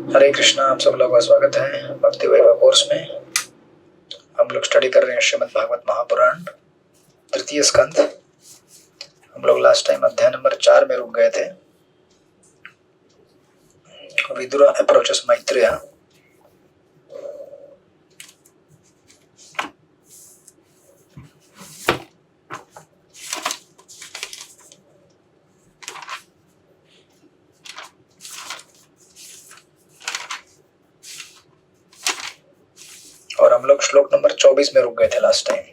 हरे कृष्णा। आप सब लोग का स्वागत है भक्ति वैभव कोर्स में। हम लोग स्टडी कर रहे हैं श्रीमद् भागवत महापुराण तृतीय स्कंध। हम लोग लास्ट टाइम अध्याय नंबर 4 में रुक गए थे। विदुर अप्रोचेस मैत्रेय। और हम लोग श्लोक नंबर 24 में रुक गए थे लास्ट टाइम।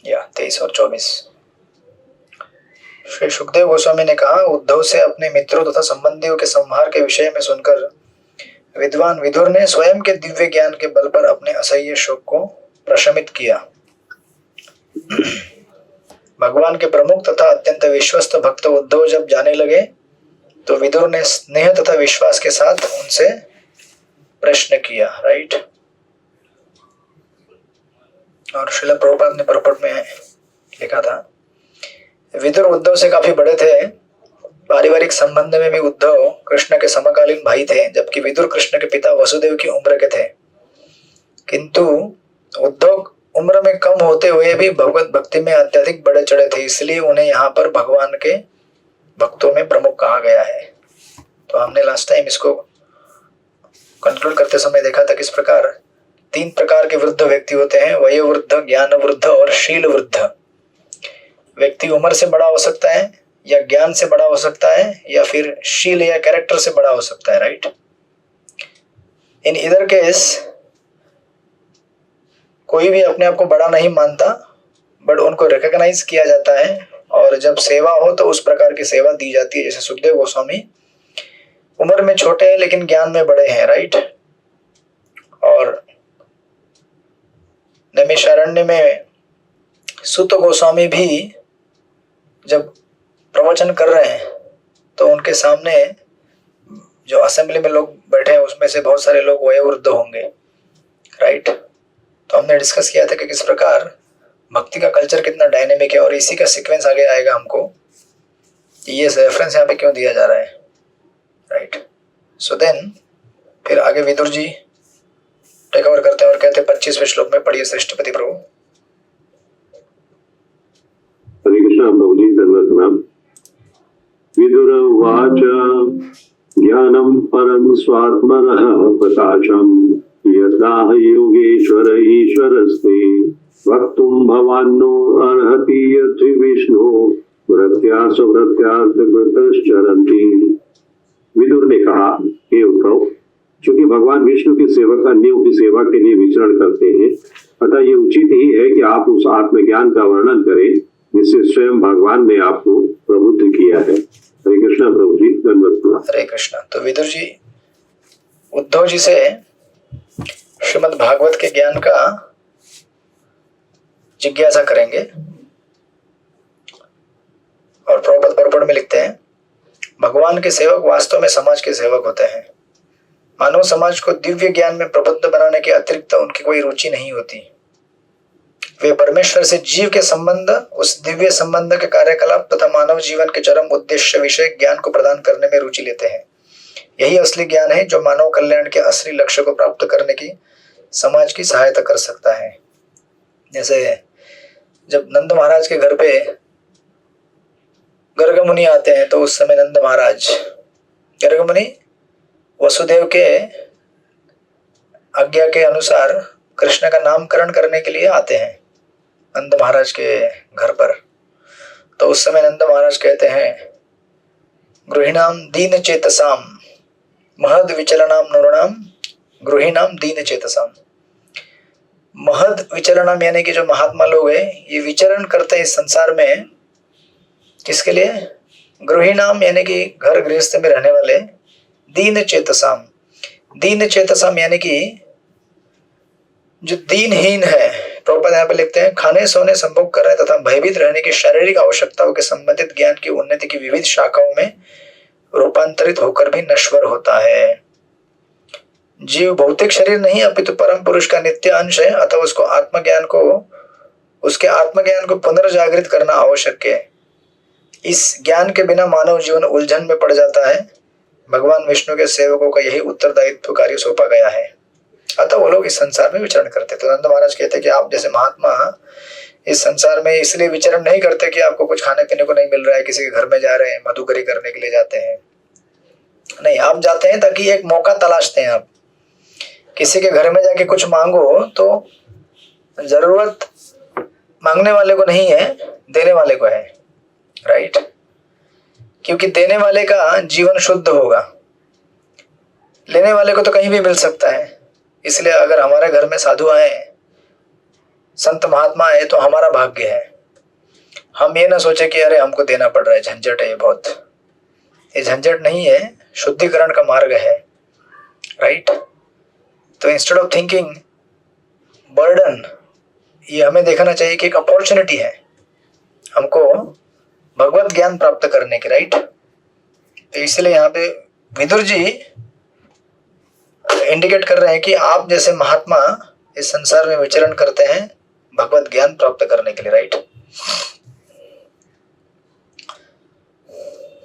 या 23 और 24। श्री सुखदेव गोस्वामी ने कहा, उद्धव से अपने मित्रों तथा संबंधियों के संहार के विषय में सुनकर विद्वान विदुर ने स्वयं के दिव्य ज्ञान के बल पर अपने असह्य शोक को प्रशमित किया। भगवान के प्रमुख तथा अत्यंत विश्वस्त भक्त उद्धव जब जाने लगे तो विदुर ने स्नेह तथा विश्वास के साथ उनसे प्रश्न किया। राइट। और श्रील प्रभुपाद ने परपट में लिखा था, विदुर उद्धव से काफी बड़े थे। पारिवारिक संबंध में भी उद्धव कृष्ण के समकालीन भाई थे, जबकि विदुर कृष्ण के पिता वसुदेव की उम्र के थे। किंतु उद्धव उम्र में कम होते हुए भी भगवत भक्ति में अत्यधिक बढ़े चढ़े थे, इसलिए उन्हें यहाँ पर भगवान के भक्तों में प्रमुख कहा गया है। तो हमने लास्ट टाइम इसको कंक्लूड करते समय देखा था किस प्रकार 3 प्रकार के वृद्ध व्यक्ति होते हैं, वयोवृद्ध, ज्ञान वृद्ध और शील वृद्ध। व्यक्ति उम्र से बड़ा हो सकता है या ज्ञान से बड़ा हो सकता है या फिर शील या कैरेक्टर से बड़ा हो सकता है। राइट। इन इधर केस कोई भी अपने आप को बड़ा नहीं मानता, बट उनको रिकॉग्नाइज किया जाता है और जब सेवा हो तो उस प्रकार की सेवा दी जाती है। जैसे सुखदेव गोस्वामी उम्र में छोटे हैं लेकिन ज्ञान में बड़े हैं। राइट। और नैमिषारण्य में सुत गोस्वामी भी जब प्रवचन कर रहे हैं तो उनके सामने जो असेंबली में लोग बैठे हैं उसमें से बहुत सारे लोग वयोवृद्ध होंगे। राइट। तो हमने डिस्कस किया था कि किस प्रकार भक्ति का कल्चर कितना डायनेमिक है और इसी का सीक्वेंस आगे आएगा हमको ये रेफरेंस यहाँ पे क्यों दिया जा रहा है। राइट। सो देन फिर आगे विदुर जी टेक ओवर करते हैं और कहते हैं 25वें श्लोक में पढ़िए श्रेष्ठपति प्रभु। हरे कृष्ण प्रभु जी, धन्यवाद मैम। विदुर उवाच ज्ञानं परं स्वात्मनः प्रकाशं यदाह योगेश्वर ईश्वरस्ते वक्तुं भवान्नो अर्हति यथि विष्णु भृत्यास भृत्यार्थ कृतश्चरन्ति। विदुर ने कहा, हे उद्धव, क्योंकि भगवान विष्णु के सेवक अन्यों की सेवा के लिए विचरण करते हैं, अतः ये उचित ही है कि आप उस आत्मज्ञान का वर्णन करें जिससे स्वयं भगवान ने आपको प्रबुद्ध किया है। हरे कृष्णा प्रभु जी, धन्यवाद। हरे कृष्णा। तो विदुर जी उद्धव जी से श्रीमद् भागवत के ज्ञान का जिज्ञासा करेंगे और प्रभुपद परपट में लिखते हैं, भगवान के सेवक वास्तव में समाज के सेवक होते हैं। मानव समाज को दिव्य ज्ञान में प्रबुद्ध बनाने के अतिरिक्त उनकी कोई रुचि नहीं होती। वे परमेश्वर से जीव के संबंध, उस दिव्य संबंध के कार्यकलाप तथा मानव जीवन के चरम उद्देश्य विषय ज्ञान को प्रदान करने में रुचि लेते हैं। यही असली ज्ञान है जो मानव कल्याण के असली लक्ष्य को प्राप्त करने की समाज की सहायता कर सकता है। जैसे जब नंद महाराज के घर पे गर्ग मुनि आते हैं तो उस समय नंद महाराज, गर्ग मुनि वसुदेव के आज्ञा के अनुसार कृष्ण का नामकरण करने के लिए आते हैं नंद महाराज के घर पर। तो उस समय नंद महाराज कहते हैं, गृहिणाम दीन चेतसाम महद विचलनाम नृणाम गृहिणाम दीन चेतसाम। महद विचलनाम यानी कि जो महात्मा लोग हैं ये विचरण करते हैं इस संसार में, किसके लिए? गृहिणाम यानी कि घर गृहस्थ में रहने वाले, दीन चेतसाम। दीन चेतसाम यानी कि जो दीनहीन है। प्रभुपाद यहाँ पे लिखते हैं, खाने सोने संभोग करने तथा भयभीत रहने की शारीरिक आवश्यकताओं के संबंधित ज्ञान की उन्नति की विविध शाखाओं में रूपांतरित होकर भी नश्वर होता है। जीव भौतिक शरीर नहीं अपितु परम पुरुष का नित्य अंश है, अतः उसके आत्मज्ञान को पुनर्जागृत करना आवश्यक है। इस ज्ञान के बिना मानव जीवन उलझन में पड़ जाता है। भगवान विष्णु के सेवकों का यही उत्तरदायित्व कार्य सौंपा गया है, अतः वो लोग इस संसार में विचरण करते। तो नंद महाराज कहते हैं कि आप जैसे महात्मा इस संसार में इसलिए विचरण नहीं करते कि आपको कुछ खाने पीने को नहीं मिल रहा है, किसी के घर में जा रहे हैं, मधुकरी करने के लिए जाते हैं, नहीं, आप जाते हैं ताकि एक मौका तलाशते हैं। आप किसी के घर में जाके कुछ मांगो तो जरूरत मांगने वाले को नहीं है, देने वाले को है, राइट? क्योंकि देने वाले का जीवन शुद्ध होगा, लेने वाले को तो कहीं भी मिल सकता है। इसलिए अगर हमारे घर में साधु आए, संत महात्मा आए, तो हमारा भाग्य है। हम ये ना सोचे कि अरे हमको देना पड़ रहा है, झंझट है ये बहुत। ये झंझट नहीं है, शुद्धिकरण का मार्ग है, राइट? तो इंस्टेड ऑफ थिंकिंग बर्डन, ये हमें देखना चाहिए कि एक अपॉर्चुनिटी है हमको भगवत ज्ञान प्राप्त करने की, राइट? तो इसलिए यहाँ पे विदुर जी इंडिकेट कर रहे हैं कि आप जैसे महात्मा इस संसार में विचरण करते हैं भगवत ज्ञान प्राप्त करने के लिए, right?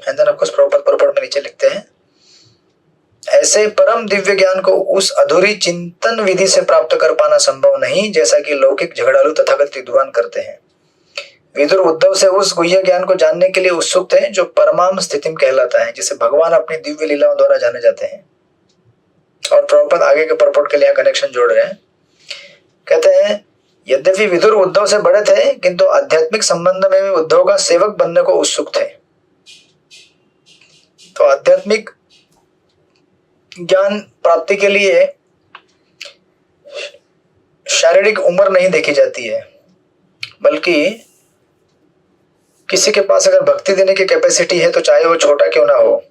And then of course proper में नीचे लिखते हैं, ऐसे परम दिव्य ज्ञान को उस अधूरी चिंतन विधि से प्राप्त कर पाना संभव नहीं जैसा कि लौकिक झगड़ालू तथागत विद्वान करते हैं। विदुर उद्धव से उस गुह्य ज्ञान को जानने के लिए उत्सुक थे जो परमाम स्थितिम कहलाता है, जिसे भगवान अपनी दिव्य लीलाओं द्वारा जाने जाते हैं। और प्रभुपाद आगे के परपोर्ट के लिए कनेक्शन जोड़ रहे हैं, कहते हैं यद्यपि विदुर उद्धव से बड़े थे किंतु आध्यात्मिक संबंध में भी उद्धव का सेवक बनने को उत्सुक थे। तो आध्यात्मिक ज्ञान प्राप्ति के लिए शारीरिक उम्र नहीं देखी जाती है, बल्कि किसी के पास अगर भक्ति देने की कैपेसिटी है तो चाहे वो छोटा क्यों ना हो।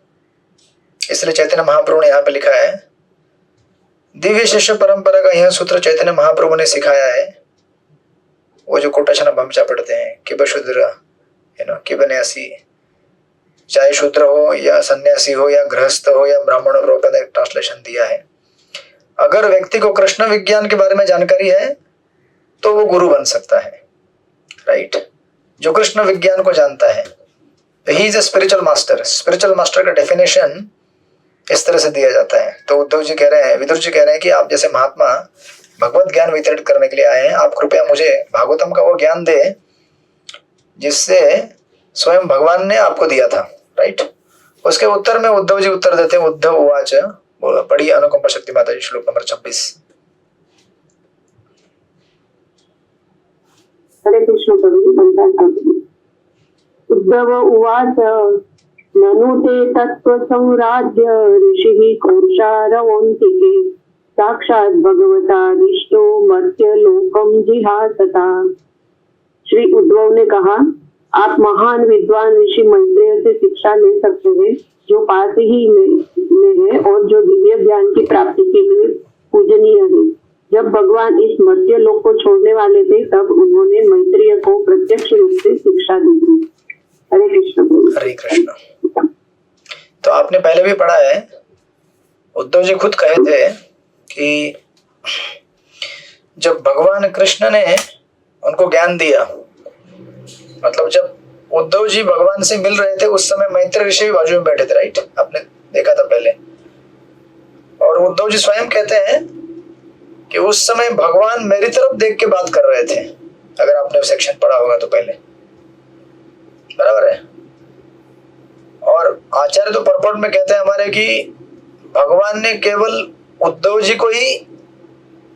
इसलिए चैतन्य महाप्रभु ने यहाँ पे लिखा है, दिव्य शिष्य परंपरा का यह सूत्र चैतन्य महाप्रभु ने सिखाया है। वो जो कोटेशन अब हम पढ़ते हैं कि बशूद्र कि बन्यासी, चाहे शूद्र हो या सन्यासी हो या गृहस्थ हो या ब्राह्मण हो, प्रभुपाद ने ट्रांसलेशन दिया है। अगर व्यक्ति को कृष्ण विज्ञान के बारे में जानकारी है तो वो गुरु बन सकता है, राइट? जो कृष्ण विज्ञान को जानता है, he is a spiritual master. Spiritual master का डेफिनेशन इस तरह से दिया जाता है। तो उद्धव जी कह रहे हैं, विदुर जी कह रहे हैं कि आप जैसे महात्मा भगवत ज्ञान वितरित करने के लिए आए हैं, आप कृपया मुझे भागवतम का वो ज्ञान दे जिससे स्वयं भगवान ने आपको दिया था, राइट? उसके उत्तर में उद्धव जी उत्तर देते हैं, उद्धव उवाच, बोला पढ़िए अनुकंपा शक्ति माता जी, श्लोक नंबर 26। हरे कृष्ण प्रभु। उद्धव उवाच ननु ते तत्व संराज्य ऋषिः कोशारवन्तिके साक्षात् भगवतादिष्टो मर्त्य लोकम जिहासता। श्री उद्धव ने कहा, आप महान विद्वान ऋषि मैत्रेय से शिक्षा ले सकते हैं जो पास ही में है और जो दिव्य ज्ञान की प्राप्ति के लिए पूजनीय है। जब भगवान इस मर्त्य लोक को छोड़ने वाले थे तब उन्होंने मैत्रेय को प्रत्यक्ष रूप से शिक्षा दी थी। हरे कृष्ण। हरे कृष्ण। तो आपने पहले भी पढ़ा है, उद्धव जी खुद कहे थे कि जब भगवान कृष्ण ने उनको ज्ञान दिया, मतलब जब उद्धव जी भगवान से मिल रहे थे उस समय मैत्रेय ऋषि भी बाजू में बैठे थे, राइट? आपने देखा था पहले। और उद्धव जी स्वयं कहते हैं कि उस समय भगवान मेरी तरफ देख के बात कर रहे थे, अगर आपने सेक्शन पढ़ा होगा तो पहले, बराबर है। और आचार्य तो परपोर्ट में कहते हैं हमारे कि भगवान ने केवल उद्धव जी को ही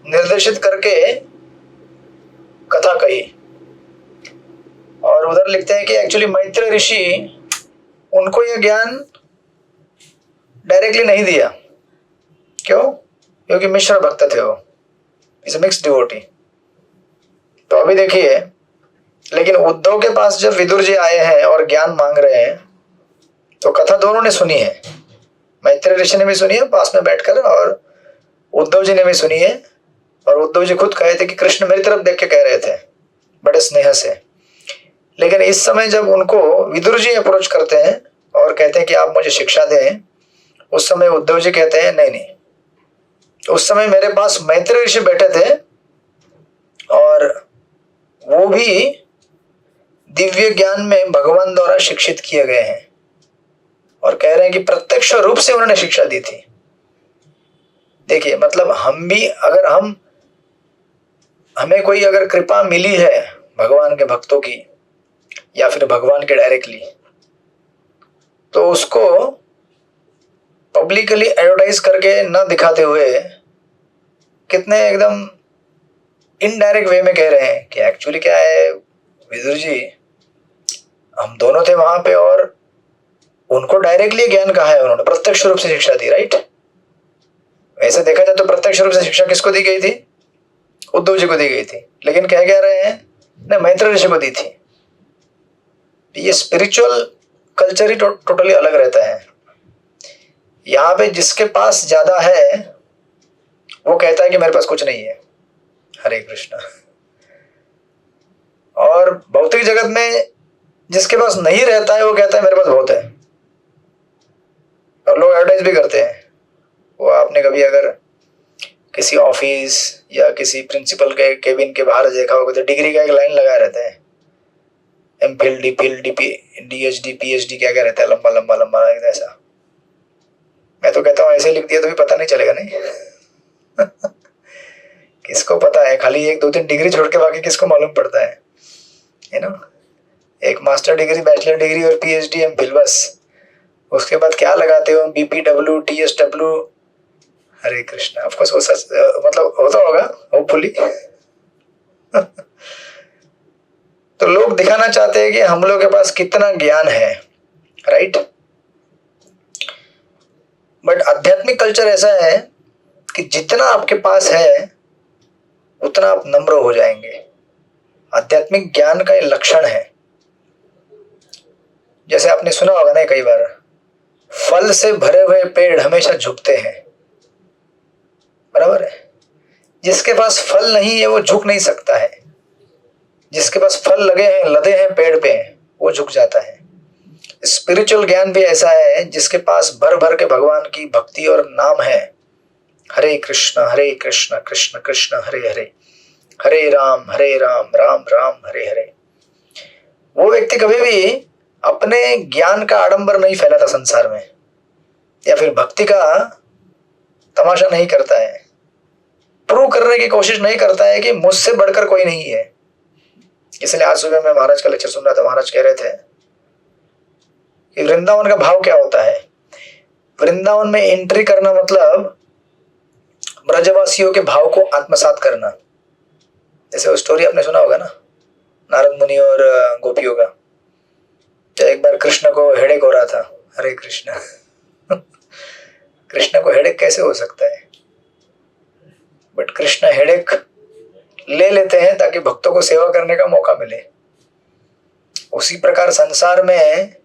निर्देशित करके कथा कही। और उधर लिखते हैं कि एक्चुअली मैत्रेय ऋषि उनको यह ज्ञान डायरेक्टली नहीं दिया। क्यों? क्योंकि मिश्र भक्त थे, वो इज मिक्स्ड डिवोटी। तो अभी देखिए, लेकिन उद्धव के पास जब विदुर जी आए हैं और ज्ञान मांग रहे हैं तो कथा दोनों ने सुनी है, मैत्रेय ऋषि ने भी सुनी है पास में बैठकर और उद्धव जी ने भी सुनी है। और उद्धव जी खुद कहे थे कि कृष्ण मेरी तरफ देख के कह रहे थे बड़े स्नेह से। लेकिन इस समय जब उनको विदुर जी अप्रोच करते हैं और कहते हैं कि आप मुझे शिक्षा दें, उस समय उद्धव जी कहते हैं नहीं नहीं, उस समय मेरे पास मैत्री ऋषि बैठे थे और वो भी दिव्य ज्ञान में भगवान द्वारा शिक्षित किए गए हैं और कह रहे हैं कि प्रत्यक्ष रूप से उन्होंने शिक्षा दी थी। देखिए, मतलब हम भी अगर हमें कोई अगर कृपा मिली है भगवान के भक्तों की या फिर भगवान के डायरेक्टली, तो उसको पब्लिकली एडवर्टाइज करके न दिखाते हुए कितने एकदम इनडायरेक्ट वे में कह रहे हैं कि एक्चुअली क्या है विदुर जी, हम दोनों थे वहां पे और उनको डायरेक्टली ज्ञान कहा है, उन्होंने प्रत्यक्ष रूप से शिक्षा दी, राइट। वैसे देखा जाए तो प्रत्यक्ष रूप से शिक्षा किसको दी गई थी? उद्धव जी को दी गई थी, लेकिन कह रहे हैं ने मैत्री ऋषि को दी थी। ये स्पिरिचुअल कल्चर ही टोटली अलग रहता है। यहाँ पे जिसके पास ज्यादा है वो कहता है कि मेरे पास कुछ नहीं है, हरे कृष्णा। और भौतिक जगत में जिसके पास नहीं रहता है वो कहता है मेरे पास बहुत है, और लोग एडवर्टाइज भी करते हैं। वो आपने कभी अगर किसी ऑफिस या किसी प्रिंसिपल के केबिन के बाहर देखा होगा तो डिग्री का एक लाइन लगा रहता है, एमफिल, डीफिल, डीएचडी, पीएचडी, क्या क्या रहता है, लंबा लंबा लंबा ऐसा। मैं तो कहता हूँ ऐसे लिख दिया तो भी पता नहीं चलेगा, नहीं किसको पता है? खाली 1 2 3 डिग्री छोड़ के बाकी किसको मालूम पड़ता है, एक मास्टर डिग्री, बैचलर डिग्री और पीएचडी, एमफिल, बस। उसके बाद क्या लगाते हो? बीपीडब्ल्यू, टीएसडब्ल्यू, हरे कृष्णा। ऑफ कोर्स वो सच मतलब होता होगा होपफुली तो लोग दिखाना चाहते हैं कि हम लोग के पास कितना ज्ञान है, राइट। बट आध्यात्मिक कल्चर ऐसा है कि जितना आपके पास है उतना आप नम्र हो जाएंगे। आध्यात्मिक ज्ञान का ये लक्षण है। जैसे आपने सुना होगा ना कई बार, फल से भरे हुए पेड़ हमेशा झुकते हैं, बराबर है। जिसके पास फल नहीं है वो झुक नहीं सकता है, जिसके पास फल लगे हैं, लदे हैं पेड़ पे, वो झुक जाता है। स्पिरिचुअल ज्ञान भी ऐसा है, जिसके पास भर भर के भगवान की भक्ति और नाम है, हरे कृष्ण कृष्ण कृष्ण हरे हरे, हरे राम राम राम हरे हरे, वो व्यक्ति कभी भी अपने ज्ञान का आडंबर नहीं फैलाता संसार में, या फिर भक्ति का तमाशा नहीं करता है, प्रूव करने की कोशिश नहीं करता है कि मुझसे बढ़कर कोई नहीं है। इसलिए आज सुबह मैं महाराज का लेक्चर सुन रहा था, महाराज कह रहे थे कि वृंदावन का भाव क्या होता है। वृंदावन में एंट्री करना मतलब ब्रजवासियों के भाव को आत्मसात करना। जैसे वो स्टोरी आपने सुना होगा ना, नारद मुनि और गोपियों का। एक बार कृष्ण को हेडेक हो रहा था, हरे कृष्ण कृष्ण को हेडेक कैसे हो सकता है? बट कृष्ण हेडेक ले लेते हैं ताकि भक्तों को सेवा करने का मौका मिले। उसी प्रकार संसार में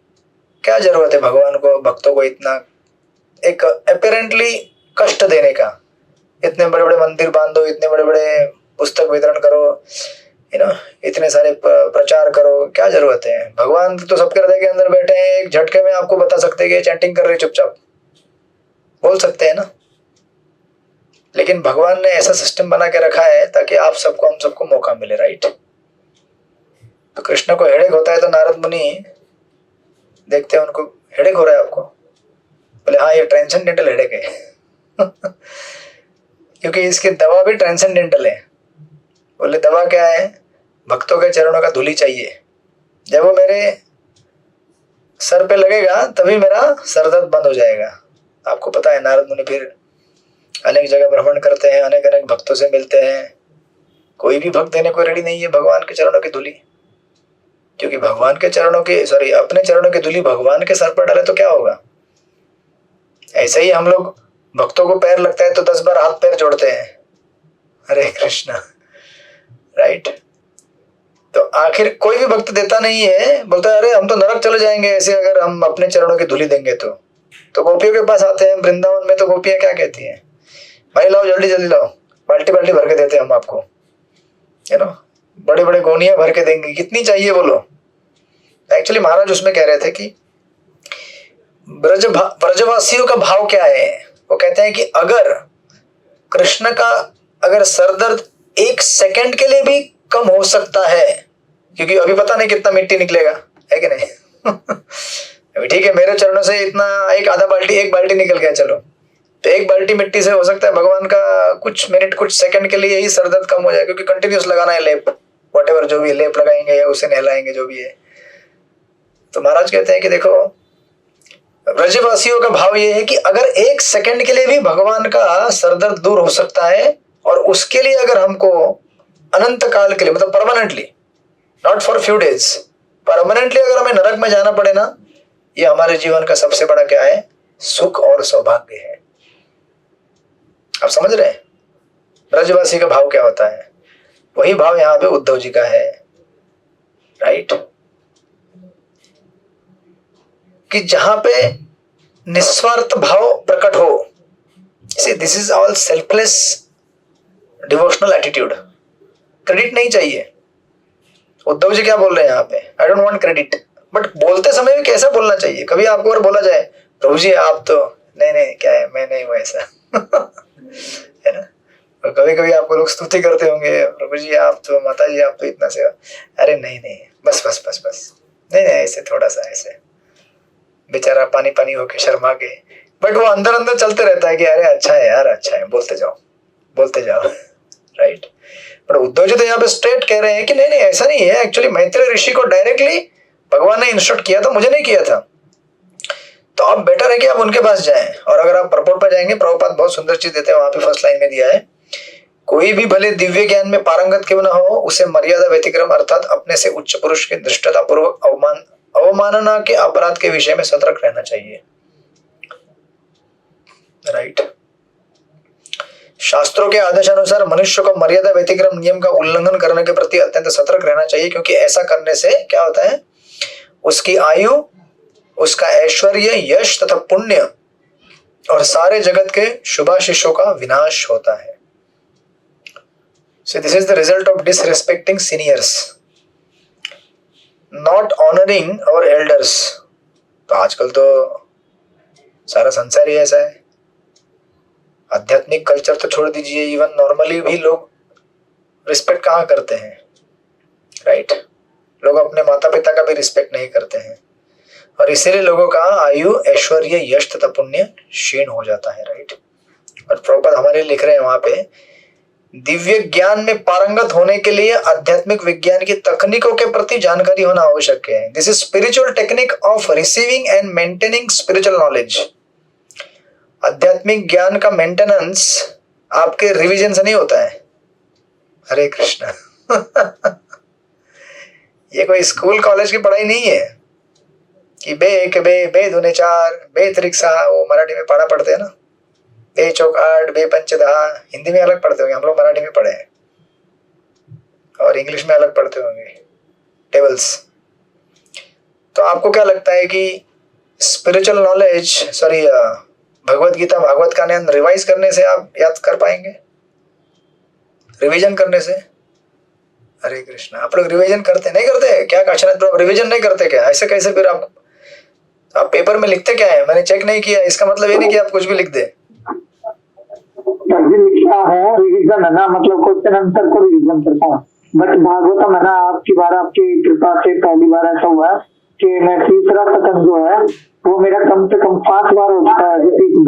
क्या जरूरत है भगवान को, भक्तों को इतना एक अपेरेंटली कष्ट देने का? इतने बड़े बड़े मंदिर बांधो, इतने बड़े बड़े पुस्तक वितरण करो, इतने सारे प्रचार करो, क्या जरूरत है? भगवान तो सबके हृदय के अंदर बैठे हैं, एक झटके में आपको बता सकते हैं कि चैंटिंग कर रहे, चुपचाप बोल सकते हैं ना। लेकिन भगवान ने ऐसा सिस्टम बना के रखा है ताकि आप सबको, हम सबको मौका मिले, राइट। तो कृष्ण को हेडेक होता है तो नारद मुनि देखते हैं उनको, हेडेक हो रहा है आपको? बोले हाँ, ये ट्रांसेंडेंटल हेडेक है क्योंकि इसकी दवा भी ट्रांसेंडेंटल है। बोले दवा क्या है? भक्तों के चरणों का धूली चाहिए। जब वो मेरे सर पे लगेगा तभी मेरा सर दर्द बंद हो जाएगा। आपको पता है नारद मुनि फिर अनेक जगह भ्रमण करते हैं, अनेक अनेक भक्तों से मिलते हैं। कोई भी भक्त देने को रेडी नहीं है भगवान के चरणों की धूली, क्योंकि भगवान के चरणों की अपने चरणों की धूली भगवान के सर पर डाले तो क्या होगा। ऐसे ही हम लोग भक्तों को पैर लगता है तो 10 बार हाथ पैर जोड़ते हैं, हरे कृष्णा, राइट। तो आखिर कोई भी भक्त देता नहीं है, बोलता है अरे हम तो नरक चले जाएंगे ऐसे अगर हम अपने चरणों की धूली देंगे तो गोपियों के पास आते हैं। वृंदावन में तो गोपियां क्या कहती हैं, भाई लाओ जल्दी जल्दी लाओ, बाल्टी बाल्टी भर के देते हैं हम आपको, बड़े बड़े गोनियां भर के देंगे, कितनी चाहिए बोलो। एक्चुअली महाराज उसमें कह रहे थे कि ब्रजवासियों का भाव क्या है। वो कहते हैं कि अगर कृष्ण का अगर सरदर्द 1 सेकंड के लिए भी कम हो सकता है, क्योंकि अभी पता नहीं कितना मिट्टी निकलेगा, है कि नहीं? अभी ठीक है, मेरे चरणों से इतना एक बाल्टी निकल गया, चलो, तो 1 बाल्टी मिट्टी से हो सकता है भगवान का कुछ मिनट कुछ सेकंड के लिए ही सरदर्द कम हो जाए, क्योंकि कंटिन्यूस लगाना है लेप, व्हाटएवर जो भी लेप लगाएंगे या उसे नहलाएंगे जो भी है। तो महाराज कहते हैं कि देखो, ब्रजवासियों का भाव ये है कि अगर 1 सेकंड के लिए भी भगवान का सरदर्द दूर हो सकता है, और उसके लिए अगर हमको अनंत काल के लिए, मतलब permanently, not for few days, permanently अगर हमें नरक में जाना पड़े ना, ये हमारे जीवन का सबसे बड़ा क्या है? सुख और सौभाग्य है। आप समझ रहे हैं ब्रजवासी का भाव क्या होता है? वही भाव यहां पे उद्धव जी का है, राइट? कि जहां पे निस्वार्थ भाव प्रकट हो, this is all selfless devotional attitude. Credit नहीं चाहिए। उद्धव जी क्या बोल रहे हैं यहाँ पे? I don't want credit, but बोलते समय भी कैसा बोलना चाहिए? कभी आपको अगर बोला जाए प्रभु जी आप तो नहीं क्या है, मैं नहीं हूं ऐसा है ना? और कभी कभी आपको लोग स्तुति करते होंगे, प्रभु जी आप तो, माता जी आप तो इतना सेवा, अरे नहीं बस नहीं ऐसे थोड़ा सा ऐसे बेचारा पानी पानी होके शर्मा के, बट वो अंदर अंदर चलते रहता है कि अरे अच्छा है यार, अच्छा है, बोलते जाओ राइट? पर उद्धव जी तो यहाँ पे स्ट्रेट कह रहे हैं कि नहीं ऐसा नहीं है, एक्चुअली मैत्रेय ऋषि को डायरेक्टली भगवान ने इंस्ट्रक्ट किया था, मुझे नहीं किया था, तो अब बेटर है कि आप उनके पास जाएं। और अगर आप परपोर्ट पर जाएंगे, प्रभुपाद बहुत सुंदर चीज देते हैं, वहां पे फर्स्ट लाइन में दिया है, कोई भी भले दिव्य ज्ञान में पारंगत क्यों ना हो, उसे मर्यादा व्यतिक्रम अर्थात अपने से उच्च पुरुष के धृष्टता पूर्वक अवमानना के अपराध के विषय में सतर्क रहना चाहिए, राइट? शास्त्रों के आदेशानुसार मनुष्य को मर्यादा व्यतिक्रम नियम का उल्लंघन करने के प्रति अत्यंत सतर्क रहना चाहिए, क्योंकि ऐसा करने से क्या होता है? उसकी आयु, उसका ऐश्वर्य, यश तथा पुण्य और सारे जगत के शुभाशिषों का विनाश होता है। So this is the result of disrespecting seniors, not honoring our elders। तो आजकल तो सारा संसार ही ऐसा है। आध्यात्मिक कल्चर तो छोड़ दीजिए, इवन नॉर्मली भी लोग रिस्पेक्ट कहाँ करते हैं, राइट? लोग अपने माता पिता का भी रिस्पेक्ट नहीं करते हैं, और इसीलिए लोगों का आयु, ऐश्वर्य, यश तथा पुण्य क्षीण हो जाता है, राइट? और प्रभुपाद हमारे लिख रहे हैं वहां पे, दिव्य ज्ञान में पारंगत होने के लिए आध्यात्मिक विज्ञान की तकनीकों के प्रति जानकारी होना आवश्यक है। This is spiritual technique of receiving end maintaining spiritual knowledge. आध्यात्मिक ज्ञान का मेंटेनेंस आपके रिवीजन से नहीं होता है। हरे कृष्णा ये कोई स्कूल कॉलेज की पढ़ाई नहीं है कि बे दूने 4, बे त्रिक 6, वो मराठी में पढ़ा पढ़ते हैं ना, बे चौक 8, बे पंच 10, हिंदी में अलग पढ़ते होंगे, हम लोग मराठी में पढ़े हैं, और इंग्लिश में अलग पढ़ते होंगे टेबल्स। तो आपको क्या लगता है कि स्पिरिचुअल नॉलेज, भगवत गीता, भागवत का ज्ञान रिवाइज करने से आप याद कर पाएंगे? रिवीजन करने से? हरे कृष्णा, आप लोग रिवीजन करते नहीं करते क्या? काशीनाथ प्रभु रिवीजन नहीं करते क्या? ऐसे कैसे? फिर आप पेपर में लिखते क्या है? मैंने चेक नहीं किया, इसका मतलब ये नहीं कि आप कुछ भी लिख दे। लिखा है रिवीजन है ना, मतलब क्वेश्चन आंसर को रिवीजन करता हूँ, बट भागवतम है ना, आपकी कृपा से पहली बार ऐसा हुआ है कि मैं तीसरा सकंद जो है वो मेरा कम से कम 5 बार हो चुका है,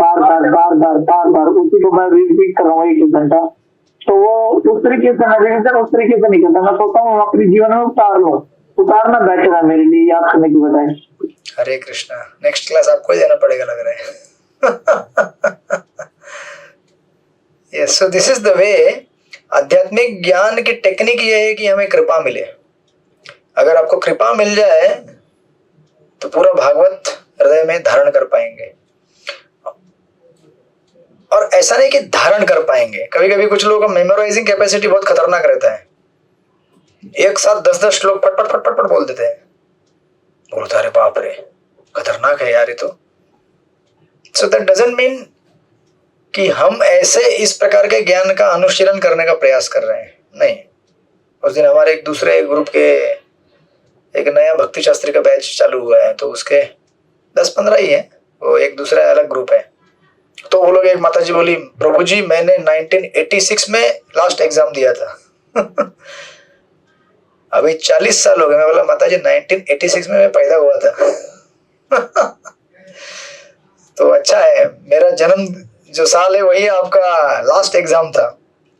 बार उसी को मैं रिपीट कर रहा हूँ 1 घंटा। तो वो उस तरीके से मैं रिवीजन उस तरीके से नहीं करता, मैं सोचता हूँ अपने जीवन में उतारना बेटर है मेरे लिए, याद करने की बजाय। हरे कृष्णा, नेक्स्ट क्लास आपको ही देना पड़ेगा लग रहा है। Yes, so this is the way। आध्यात्मिक ज्ञान की टेक्निक ये है कि हमें कृपा मिले। अगर आपको कृपा मिल जाए तो पूरा भागवत हृदय में धारण कर पाएंगे, और ऐसा नहीं कि धारण कर पाएंगे, कभी कभी कुछ लोगों का मेमोराइजिंग कैपेसिटी बहुत खतरनाक रहता है, एक साथ 10-10 श्लोक फट बोल देते हैं, बोलता अरे बाप रे खतरनाक है यार ये तो। सो दैट डजंट मीन कि हम ऐसे इस प्रकार के ज्ञान का अनुशीलन करने का प्रयास कर रहे हैं, नहीं। उस दिन हमारे एक दूसरे ग्रुप के एक नया भक्ति शास्त्री का बैच चालू हुआ है, तो उसके 10-15 ही है, वो एक दूसरा अलग ग्रुप है, तो वो लोग, एक माता जी बोली, प्रभु जी मैंने 1986 में लास्ट एग्जाम दिया था। अभी 40 साल हो गए। मैं बोला माता जी 1986 में मैं पैदा हुआ था। तो अच्छा है, मेरा जन्म जो साल है वही आपका लास्ट एग्जाम था,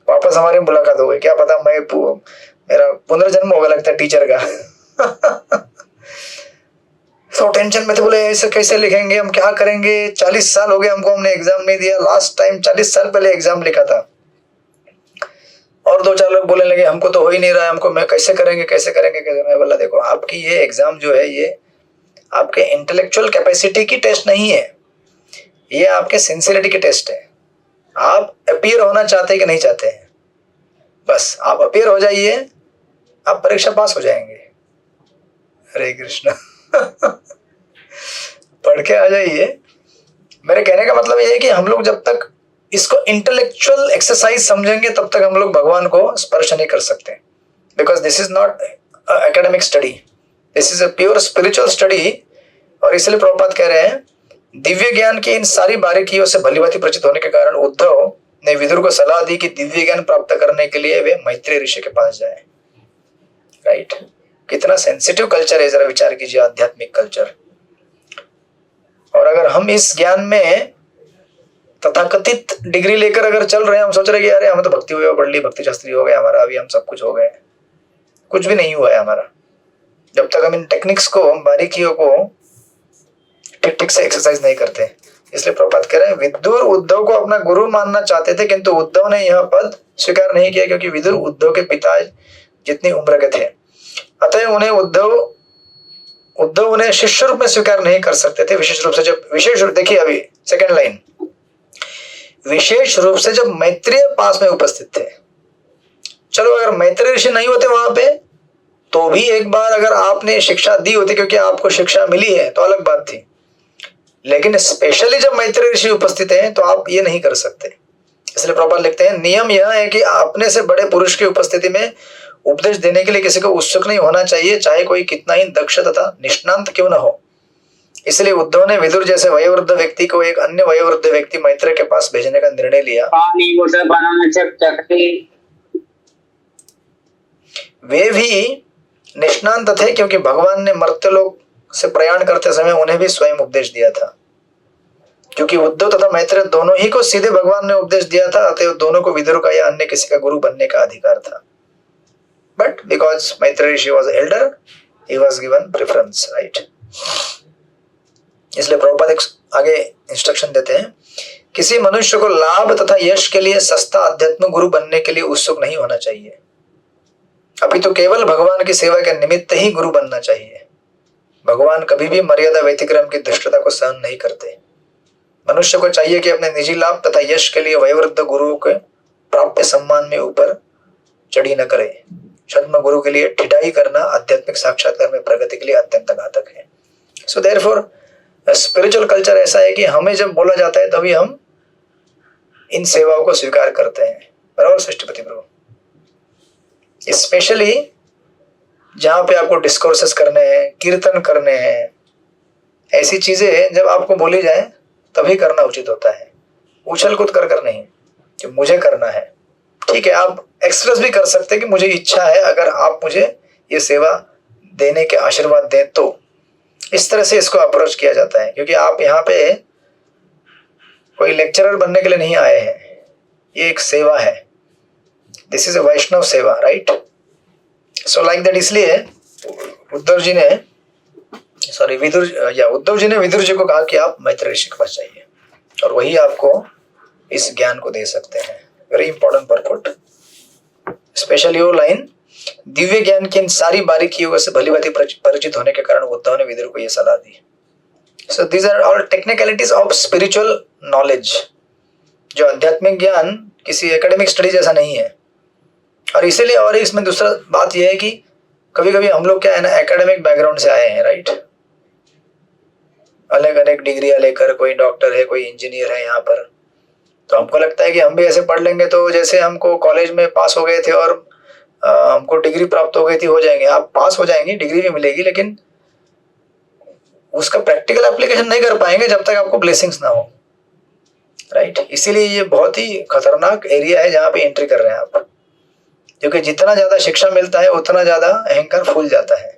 वापस हमारी मुलाकात हो गई। क्या पता मेरा पुनर्जन्म होगा लगता है टीचर का। तो टेंशन में थे, बोले ऐसे कैसे लिखेंगे, हम क्या करेंगे, 40 साल हो गए हमको, हमने एग्जाम नहीं दिया, लास्ट टाइम 40 साल पहले एग्जाम लिखा था। और 2-4 लोग बोलने लगे हमको तो हो ही नहीं रहा है, हमको मैं कैसे करेंगे कैसे करेंगे कैसे। मैं बोला देखो, आपकी ये एग्जाम जो है ये आपके इंटेलेक्चुअल कैपेसिटी की टेस्ट नहीं है, ये आपके सिंसियरिटी की टेस्ट है। आप अपीयर होना चाहते हैं कि नहीं चाहते हैं, बस आप अपीयर हो जाइए, आप परीक्षा पास हो जाएंगे। हरे कृष्ण। पढ़ के आ जाइए। मेरे कहने का मतलब ये है कि हम लोग जब तक इसको इंटेलेक्चुअल एक्सरसाइज समझेंगे तब तक हम लोग भगवान को स्पर्श नहीं कर सकते, because this is not academic study, this is a pure spiritual study. और इसलिए प्रभुपाद कह रहे हैं, दिव्य ज्ञान की इन सारी बारीकियों से भलीभांति परिचित होने के कारण उद्धव ने विदुर को सलाह दी कि दिव्य ज्ञान प्राप्त करने के लिए वे मैत्रेय ऋषि के पास जाए। राइट, कितना सेंसिटिव कल्चर है, जरा विचार कीजिए, आध्यात्मिक कल्चर। और अगर हम इस ज्ञान में तथाकथित डिग्री लेकर अगर चल रहे हैं, हम सोच रहे हैं कि अरे हमें तो भक्ति हुई पढ़ ली, भक्ति शास्त्री हो गए हमारा, अभी हम सब कुछ हो गए, कुछ भी नहीं हुआ है हमारा, जब तक हम इन टेक्निक्स को, बारीकियों को ठीक से एक्सरसाइज नहीं करते। इसलिए प्रभुपाद कह रहे हैं, विदुर उद्धव को अपना गुरु मानना चाहते थे, किंतु उद्धव ने यह पद स्वीकार नहीं किया, क्योंकि विदुर उद्धव के पिता जितनी उम्र के थे, अतः उन्हें उद्धव उन्हें शिष्य रूप में स्वीकार नहीं कर सकते थे। विशेष रूप से देखिए अभी सेकंड लाइन, विशेष रूप से जब मैत्रेय पास में उपस्थित थे। चलो अगर मैत्रेय ऋषि नहीं होते वहां पे तो भी एक बार अगर आपने शिक्षा दी होती, क्योंकि आपको शिक्षा मिली है तो अलग बात थी, लेकिन स्पेशली जब मैत्रेय ऋषि उपस्थित हैं तो आप ये नहीं कर सकते। इसलिए प्रभुपाद लिखते हैं, नियम यह है कि अपने से बड़े पुरुष की उपस्थिति में उपदेश देने के लिए किसी को उत्सुक नहीं होना चाहिए, चाहे कोई कितना ही दक्ष तथा निष्णांत क्यों न हो। इसलिए उद्धव ने विदुर जैसे वयोवृद्ध व्यक्ति को एक अन्य वयोवृद्ध व्यक्ति मैत्रेय के पास भेजने का निर्णय लिया। वे भी निष्णांत थे, क्योंकि भगवान ने मर्त्यलोक से प्रयाण करते समय उन्हें भी स्वयं उपदेश दिया था। क्योंकि उद्धव तथा मैत्रेय दोनों ही को सीधे भगवान ने उपदेश दिया था, अतः दोनों को विदुर का या अन्य किसी का गुरु बनने का अधिकार था। But because Maitreya Rishi was Elder, he was given preference, right. इसलिए प्रभुपाद आगे इंस्ट्रक्शन देते हैं, किसी मनुष्य को लाभ तथा यश के लिए सस्ता अध्यात्म गुरु बनने के लिए उत्सुक नहीं होना चाहिए, अभी तो केवल भगवान की सेवा के निमित्त ही गुरु बनना चाहिए। भगवान कभी भी मर्यादा व्यतिक्रम की दुष्टता को सहन नहीं करते। मनुष्य को चाहिए कि अपने निजी लाभ तथा यश के लिए वयोवृद्ध गुरुओं के प्राप्य सम्मान में ऊपर चढ़ी न करे। छद्म गुरु के लिए ठिठाई करना आध्यात्मिक साक्षात्कार में प्रगति के लिए अत्यंत घातक है। सो देयरफॉर स्पिरिचुअल कल्चर ऐसा है कि हमें जब बोला जाता है तभी हम इन सेवाओं को स्वीकार करते हैं। बराबर सृष्टिपति प्रभु, स्पेशली जहां पे आपको डिस्कोर्सेस करने हैं, कीर्तन करने हैं, ऐसी चीजें जब आपको बोली जाए तभी करना उचित होता है, उछल कूद कर नहीं कि मुझे करना है। ठीक है, आप एक्सप्रेस भी कर सकते हैं कि मुझे इच्छा है, अगर आप मुझे ये सेवा देने के आशीर्वाद दें तो। इस तरह से इसको अप्रोच किया जाता है, क्योंकि आप यहाँ पे कोई लेक्चरर बनने के लिए नहीं आए हैं, ये एक सेवा है। दिस इज अ वैष्णव सेवा, राइट। सो लाइक दैट, इसलिए उद्धव जी ने विदुर जी को कहा कि आप मैत्रेय ऋषि के पास जाइए और वही आपको इस ज्ञान को दे सकते हैं। वेरी इंपॉर्टेंट परपोर्ट, स्पेशली वो लाइन, दिव्य ज्ञान की इन सारी बारीकियों से भलीभांति परिचित होने के कारण उद्धव ने विदुर को यह सलाह दी। So these are all technicalities of spiritual knowledge. जो आध्यात्मिक ज्ञान किसी एकेडमिक स्टडी जैसा नहीं है। और इसीलिए, और इसमें दूसरा बात यह है कि कभी कभी हम लोग क्या है ना, एकेडमिक बैकग्राउंड से आए हैं, राइट। अलग अलग डिग्रियां लेकर, कोई डॉक्टर है, कोई इंजीनियर है यहाँ पर, तो हमको लगता है कि हम भी ऐसे पढ़ लेंगे तो जैसे हमको कॉलेज में पास हो गए थे और हमको डिग्री प्राप्त हो गई थी, हो जाएंगे। आप पास हो जाएंगे, डिग्री भी मिलेगी, लेकिन उसका प्रैक्टिकल एप्लीकेशन नहीं कर पाएंगे जब तक आपको ब्लेसिंग्स ना हो। राइट। इसीलिए ये बहुत ही खतरनाक एरिया है जहां पे एंट्री कर रहे हैं आप, क्योंकि जितना ज्यादा शिक्षा मिलता है उतना ज्यादा अहंकार फूल जाता है।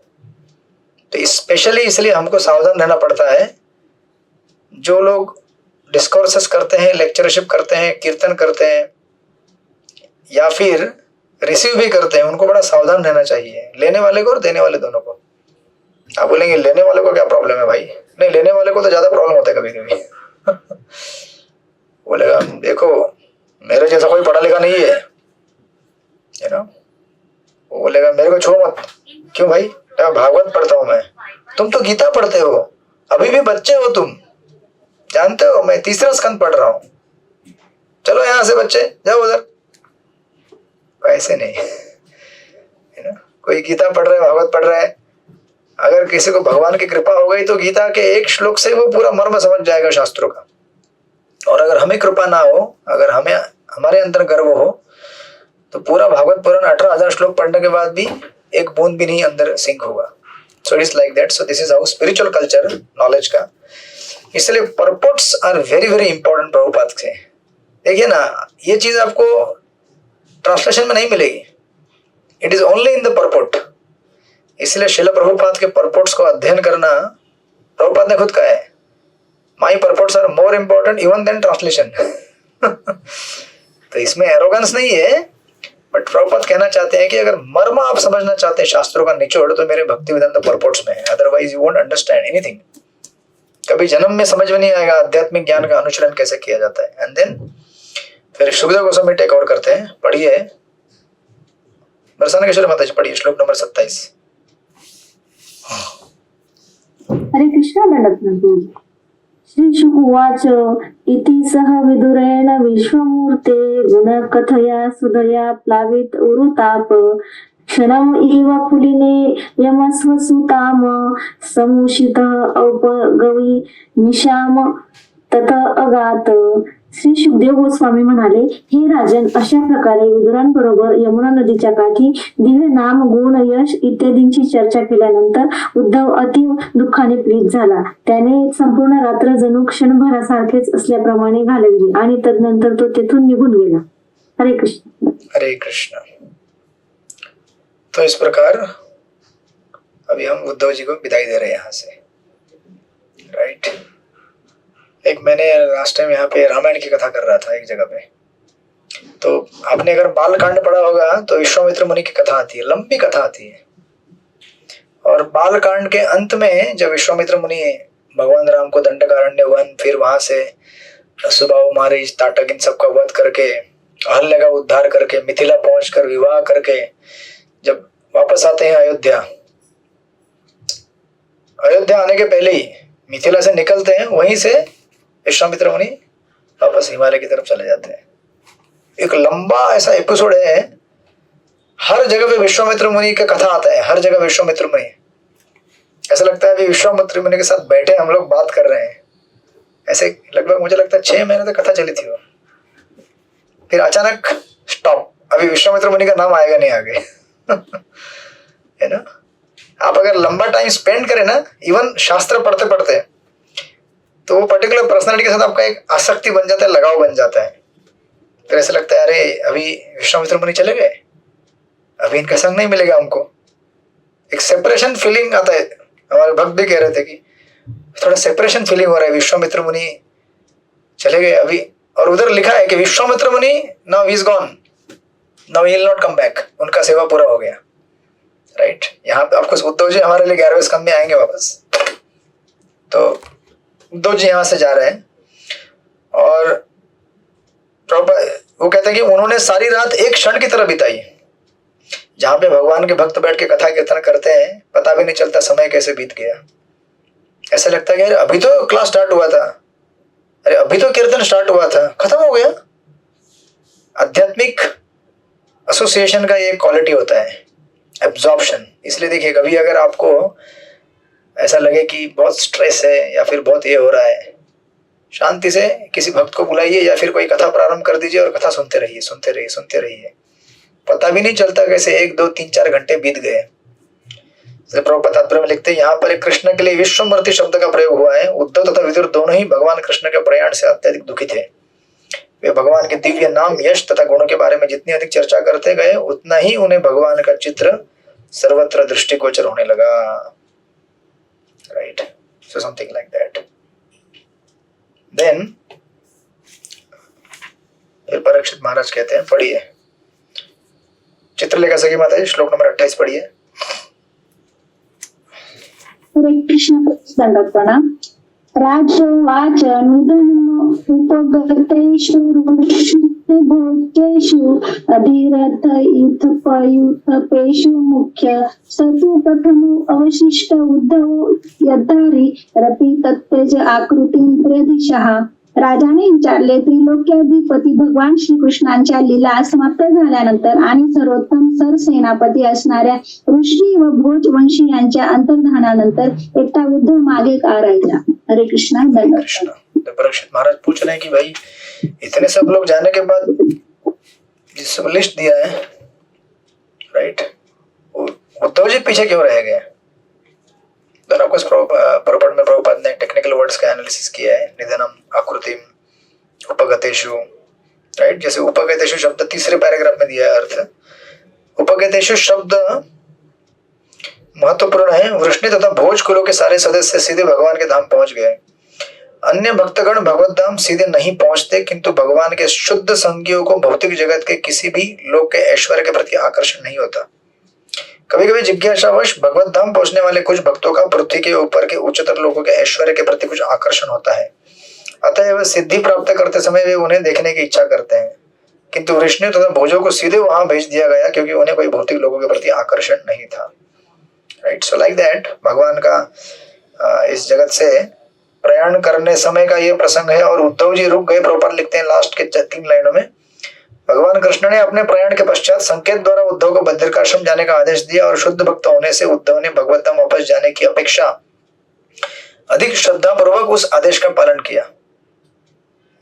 तो स्पेशली इसलिए हमको सावधान रहना पड़ता है। जो लोग डिस्कोर्सेस करते हैं, लेक्चरशिप करते हैं, कीर्तन करते हैं या फिर रिसीव भी करते हैं, उनको बड़ा सावधान रहना चाहिए, लेने वाले को और देने वाले दोनों को। आप बोलेंगे लेने वाले को क्या प्रॉब्लम है भाई? नहीं, लेने वाले को तो ज्यादा प्रॉब्लम होता है कभी कभी। बोलेगा देखो मेरे जैसा कोई पढ़ा लिखा नहीं है, यू नो। वो बोलेगा मेरे को छो मत। क्यों भाई? भागवत पढ़ता हूं मैं। तुम तो गीता पढ़ते हो, अभी भी बच्चे हो तुम, जानते हो मैं 3रा स्कंद पढ़ रहा हूं। चलो यहां से बच्चे जाओ उधर। ऐसे नहीं, यू नो। कोई गीता पढ़ रहा है, भागवत पढ़ रहा है, अगर किसी को भगवान की कृपा हो गई तो गीता के एक श्लोक से वो पूरा मर्म समझ जाएगा शास्त्रों का। और अगर हमें कृपा ना हो, अगर हमें हमारे अंदर गर्व हो, तो पूरा भागवत पुराण 18,000 श्लोक पढ़ने के बाद भी एक बूंद भी नहीं अंदर सिंक होगा। So it is like that. So this is how spiritual culture knowledge का। इसलिए purports are very very important Prabhupada से। देखिए ना, ये चीज आपको ट्रांसलेशन में नहीं मिलेगी, it is only in the purport. इसलिए श्रील प्रभुपाद के परपोर्ट्स को अध्ययन करना, प्रभुपाद ने खुद कहा है, my purports are more important even than translation. तो इसमें एरोगेंस नहीं है, बट प्रभुपाद कहना चाहते हैं कि अगर मर्म आप समझना चाहते हैं शास्त्रों का निचोड़, तो मेरे भक्ति वेदांत परपोर्ट्स में है, otherwise you won't understand anything. कभी जन्म में समझ में नहीं आएगा आध्यात्मिक ज्ञान का अनुचरण कैसे किया जाता है। एंड देन फिर सुखदेव गोस्वामी टेक ओवर करते हैं। पढ़िए बरसाना किशोर माता जी, पढ़िए श्लोक नंबर 27। हरे कृष्ण दंडक। श्री शुकुवाच इति सह विदुरेण विश्वमूर्ते गुणकथया सुदया प्लावित उरुताप क्षणम इव पुलिने यमस्वसुताम समुषितः औपगवी निशाम तत अगात। श्री शुकदेव गोस्वामी म्हणाले, हे राजन, अशा प्रकारे विदुरांबरोबर यमुना नदीच्या काठी दिव्य नाम, गुण, यश इत्यादींची चर्चा केल्यानंतर उद्धव अति दुःखाने पीडित झाला। त्याने संपूर्ण रात्र जणू क्षणभरासारखेच असल्याप्रमाणे घालवली आणि तदनंतर तो तेथून निघून गेला। हरे कृष्ण। हरे कृष्ण। तो इस प्रकार अभी हम उद्धव जी को विदाई दे रहे हैं यहाँ से, राइट। एक मैंने लास्ट टाइम यहाँ पे रामायण की कथा कर रहा था एक जगह पे, तो आपने अगर बालकांड पढ़ा होगा तो विश्वामित्र मुनि की कथा आती है, लंबी कथा आती है। और बालकांड के अंत में जब विश्वामित्र मुनि भगवान राम को दंडकारण्य वन, फिर वहां से सुबाहु, मारीच, ताटक, इन सबका वध करके, अहल्या का उद्धार करके, मिथिला पहुंचकर विवाह करके जब वापस आते हैं अयोध्या आने के पहले ही मिथिला से निकलते हैं, वहीं से विश्वामित्र मुनि वापस हिमालय की तरफ चले जाते हैं। एक लंबा ऐसा एपिसोड है, हर जगह पे विश्वामित्र मुनि का कथा आता है, हर जगह विश्वामित्र मुनि। ऐसा लगता है अभी विश्वामित्र मुनि के साथ बैठे हम लोग बात कर रहे हैं। ऐसे लगभग मुझे लगता है 6 महीने तक कथा चली थी वो। फिर अचानक स्टॉप, अभी विश्वामित्र मुनि का नाम आएगा नहीं आगे। है ना। आप अगर लंबा टाइम स्पेंड करें ना, इवन शास्त्र पढ़ते पढ़ते, तो वो पर्टिकुलर पर्सनालिटी के साथ आपका एक आसक्ति बन जाता है, लगाव बन जाता है। फिर ऐसा लगता है अरे अभी विश्वामित्र मुनि चले गए, अभी इनका संग नहीं मिलेगा हमको। एक सेपरेशन फीलिंग आता है। हमारे भक्त भी कह रहे थे कि थोड़ा सेपरेशन फीलिंग हो रहा है, विश्वामित्र मुनि चले गए अभी। और उधर लिखा है कि विश्वामित्र मुनि now he is gone, now he will not come back, उनका सेवा पूरा हो गया, राइट। यहाँ पे आपको उद्धव जी हमारे लिए 11वें स्कंद में आएंगे वापस। तो उद्धव जी यहाँ से जा रहे हैं और वो कहते हैं कि उन्होंने सारी रात एक क्षण की तरह बिताई। जहां पे भगवान के भक्त बैठ के कथा कीर्तन करते हैं, पता भी नहीं चलता समय कैसे बीत गया। ऐसा लगता है कि अभी तो क्लास स्टार्ट हुआ था, अरे अभी तो कीर्तन स्टार्ट हुआ था, खत्म हो गया। आध्यात्मिक एसोसिएशन का ये क्वालिटी होता है, एब्जॉर्प्शन। इसलिए देखिए, कभी अगर आपको ऐसा लगे कि बहुत स्ट्रेस है या फिर बहुत ये हो रहा है, शांति से किसी भक्त को बुलाइए या फिर कोई कथा प्रारंभ कर दीजिए और कथा सुनते रहिए, सुनते रहिए, सुनते रहिए। पता भी नहीं चलता कैसे 1, 2, 3, 4 घंटे बीत गए। प्रभुपाद तात्पर्य में लिखते हैं, यहाँ पर एक कृष्ण के लिए विश्वमूर्ति शब्द का प्रयोग हुआ है। उद्धव तथा विदुर दोनों ही भगवान कृष्ण के प्रयाण से अत्यधिक दुखी थे। वे भगवान के दिव्य नाम, यश तथा गुणों के बारे में जितनी अधिक चर्चा करते गए उतना ही उन्हें भगवान का चित्र सर्वत्र दृष्टिगोचर होने लगा। Right, so something like that. Then फिर परीक्षित महाराज कहते हैं, पढ़िए चित्रलेखा सखी माता जी, श्लोक नंबर 28 पढ़िए। हरे कृष्ण, दंडवत प्रणाम। राजोवाच निधनम् उपगतेषु ऋषिभोजेषु अभिरथयुथपेषु मुख्य स तु प्रथमो अवशिष्ट उद्धवो यद्धारी रपि तत्तेज आकृतिं प्रदिशः। राजाने विचारले, त्रिलोक्याधिपती भगवान श्रीकृष्णांच्या लीला समाप्त झाल्यानंतर आणि सर्वोत्तम सरसेनापती असणाऱ्या ऋषी व भोज वंशीयांच्या अंतर्धानानंतर एकटा उद्धव मागे का राहिला? हरे कृष्णा, दंडवत। तो परीक्षित महाराज पूछ रहे हैं कि भाई इतने सब लोग जाने के बाद जिस लिस्ट दिया है, राइट, उद्धव जी पीछे क्यों रह गए? दोनों को प्रपट में प्रभुपाद ने टेक्निकल वर्ड्स का एनालिसिस किया है। निधनम, आकृतिम, उपगतेषु, राइट। जैसे उपगतेषु शब्द तीसरे पैराग्राफ में दिया है अर्थ। उपगतेषु शब्द महत्वपूर्ण है। वृष्णि तथा भोज कुलों के सारे सदस्य सीधे भगवान के धाम पहुंच गए। अन्य भक्तगण भगवत धाम सीधे नहीं पहुंचते, किंतु भगवान के शुद्ध संगियों को भौतिक जगत के किसी भी लोक के ऐश्वर्य के प्रति आकर्षण नहीं होता। कभी कभी जिज्ञासावश भगवत धाम पहुंचने वाले कुछ भक्तों का पृथ्वी के ऊपर के उच्चतर लोगों के ऐश्वर्य के प्रति कुछ आकर्षण होता है, अतः वह सिद्धि प्राप्त करते समय वे उन्हें देखने की इच्छा करते हैं। किंतु वृष्णि तथा भोजों को सीधे वहां भेज दिया गया क्योंकि उन्हें कोई भौतिक लोगों के प्रति आकर्षण नहीं था। राइट, सो लाइक दैट भगवान का इस जगत से प्रयाण करने समय का ये प्रसंग है। और उद्धव जी रुक गए, प्रभुपाद लिखते हैं लास्ट के 3 लाइनों में, भगवान कृष्ण ने अपने प्रयाण के पश्चात संकेत द्वारा उद्धव को बद्रिकाश्रम जाने का आदेश दिया और शुद्ध भक्त होने से उद्धव ने भगवत धाम वापस जाने की अपेक्षा अधिक श्रद्धा पूर्वक उस आदेश का पालन किया।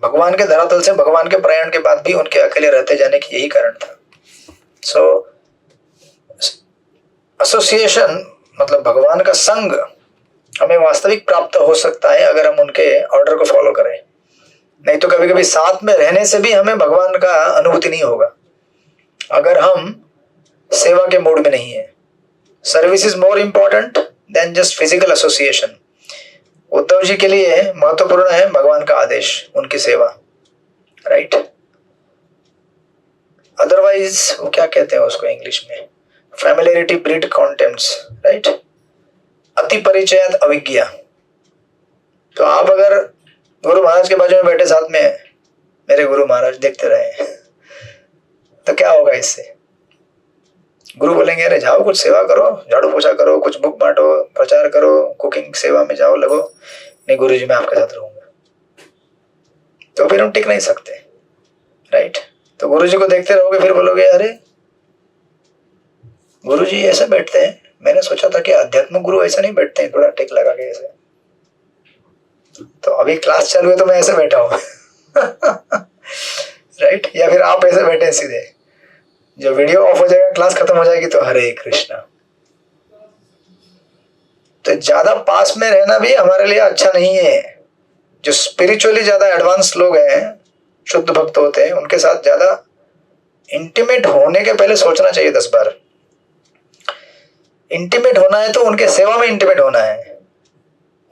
भगवान के धरातल से भगवान के प्रयाण के बाद भी उनके अकेले रहते जाने की यही कारण था। सो एसोसिएशन मतलब भगवान का संग हमें वास्तविक प्राप्त हो सकता है अगर हम उनके ऑर्डर को फॉलो करें, नहीं तो कभी कभी साथ में रहने से भी हमें भगवान का अनुभूति नहीं होगा अगर हम सेवा के मोड में नहीं है। Service is more important than just physical association. Uddhav ji के लिए महत्वपूर्ण है भगवान का आदेश, उनकी सेवा, राइट। अदरवाइज वो क्या कहते हैं उसको इंग्लिश में, फैमिलियरिटी ब्रीड कॉन्टेम्प्ट्स, राइट, अति परिचयात अविज्ञा। तो आप अगर गुरु महाराज के बाजू में बैठे साथ में मेरे गुरु महाराज देखते रहे तो क्या होगा इससे? गुरु बोलेंगे अरे जाओ कुछ सेवा करो, झाड़ू पोछा करो, कुछ बुक बांटो, प्रचार करो, कुकिंग सेवा में जाओ लगो। नहीं गुरु जी मैं आपके साथ रहूंगा, तो फिर हम टिक नहीं सकते, राइट। तो गुरु जी को देखते रहोगे फिर बोलोगे अरे गुरु जी ऐसे बैठते हैं, मैंने सोचा था कि आध्यात्मिक गुरु ऐसा नहीं बैठते हैं, थोड़ा टिक लगा के ऐसे। तो अभी क्लास चालू है तो मैं ऐसे बैठा हूं राइट, या फिर आप ऐसे बैठे सीधे, जो वीडियो ऑफ हो जाएगा क्लास खत्म हो जाएगी तो हरे कृष्णा। तो ज्यादा पास में रहना भी हमारे लिए अच्छा नहीं है। जो स्पिरिचुअली ज्यादा एडवांस लोग हैं, शुद्ध भक्त होते हैं, उनके साथ ज्यादा इंटीमेट होने के पहले सोचना चाहिए 10 बार। इंटीमेट होना है तो उनके सेवा में इंटीमेट होना है,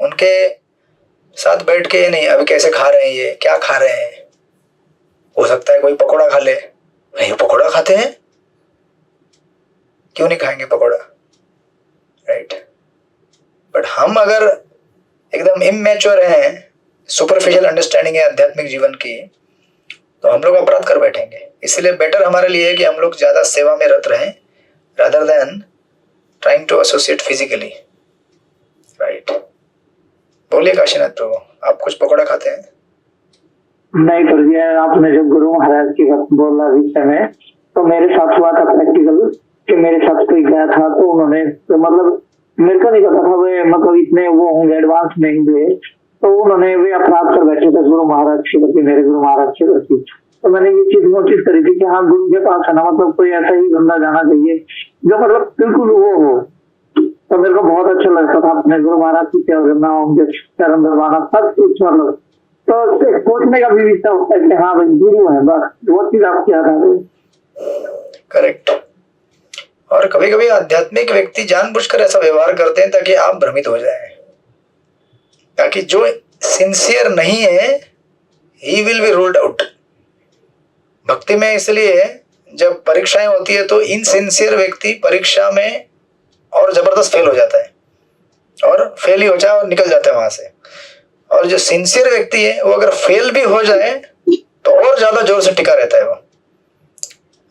उनके साथ बैठ के नहीं अभी कैसे खा रहे हैं, ये क्या खा रहे हैं, हो सकता है कोई पकोड़ा खा ले, नहीं पकोड़ा खाते हैं, क्यों नहीं खाएंगे पकोड़ा, राइट। बट हम अगर एकदम इमैच्योर हैं, सुपरफिशियल अंडरस्टैंडिंग है आध्यात्मिक जीवन की, तो हम लोग अपराध कर बैठेंगे। इसलिए बेटर हमारे लिए है कि हम लोग ज्यादा सेवा में रत रहें rather than trying to associate physically, right. बोलिए काशीनाथ प्रभु, आप कुछ पकोड़ा खाते हैं? नहीं पर ये आपने जब गुरु महाराज की बात बोला विषय में, तो मेरे साथ हुआ था प्रैक्टिकल कि मेरे साथ कोई गया था तो उन्होंने तो मतलब मेरे को नहीं पता था वे मतलब इतने वो होंगे एडवांस नहीं हुए, तो उन्होंने वे अपराध कर बैठे थे गुरु महाराज के प्रति, मेरे गुरु महाराज के प्रति। तो मैंने ये चीज नोटिस करी थी कि हाँ गुरु के पास है ना, मतलब कोई ऐसा ही बंदा जाना चाहिए जो मतलब बिल्कुल वो हो। तो मेरे को बहुत अच्छा लगता था अपने गुरु महाराज की सेवा करना, उनके चरण दबाना, सब कुछ मतलब तो सोचने का भी विषय होता है कि हाँ भाई गुरु है, बस वो चीज आपकी याद आ गई। करेक्ट। और कभी कभी आध्यात्मिक व्यक्ति जानबूझकर ऐसा व्यवहार करते हैं ताकि आप भ्रमित हो जाएं, ताकि जो सिंसियर नहीं है he will be ruled out. भक्ति में इसलिए जब परीक्षाएं होती है तो इनसिंसियर व्यक्ति परीक्षा में और जबरदस्त फेल हो जाता है, और फेल ही हो जाए और निकल जाता है वहां से। और जो सिंसियर व्यक्ति है वो अगर फेल भी हो जाए तो और ज्यादा जोर से टिका रहता है वो,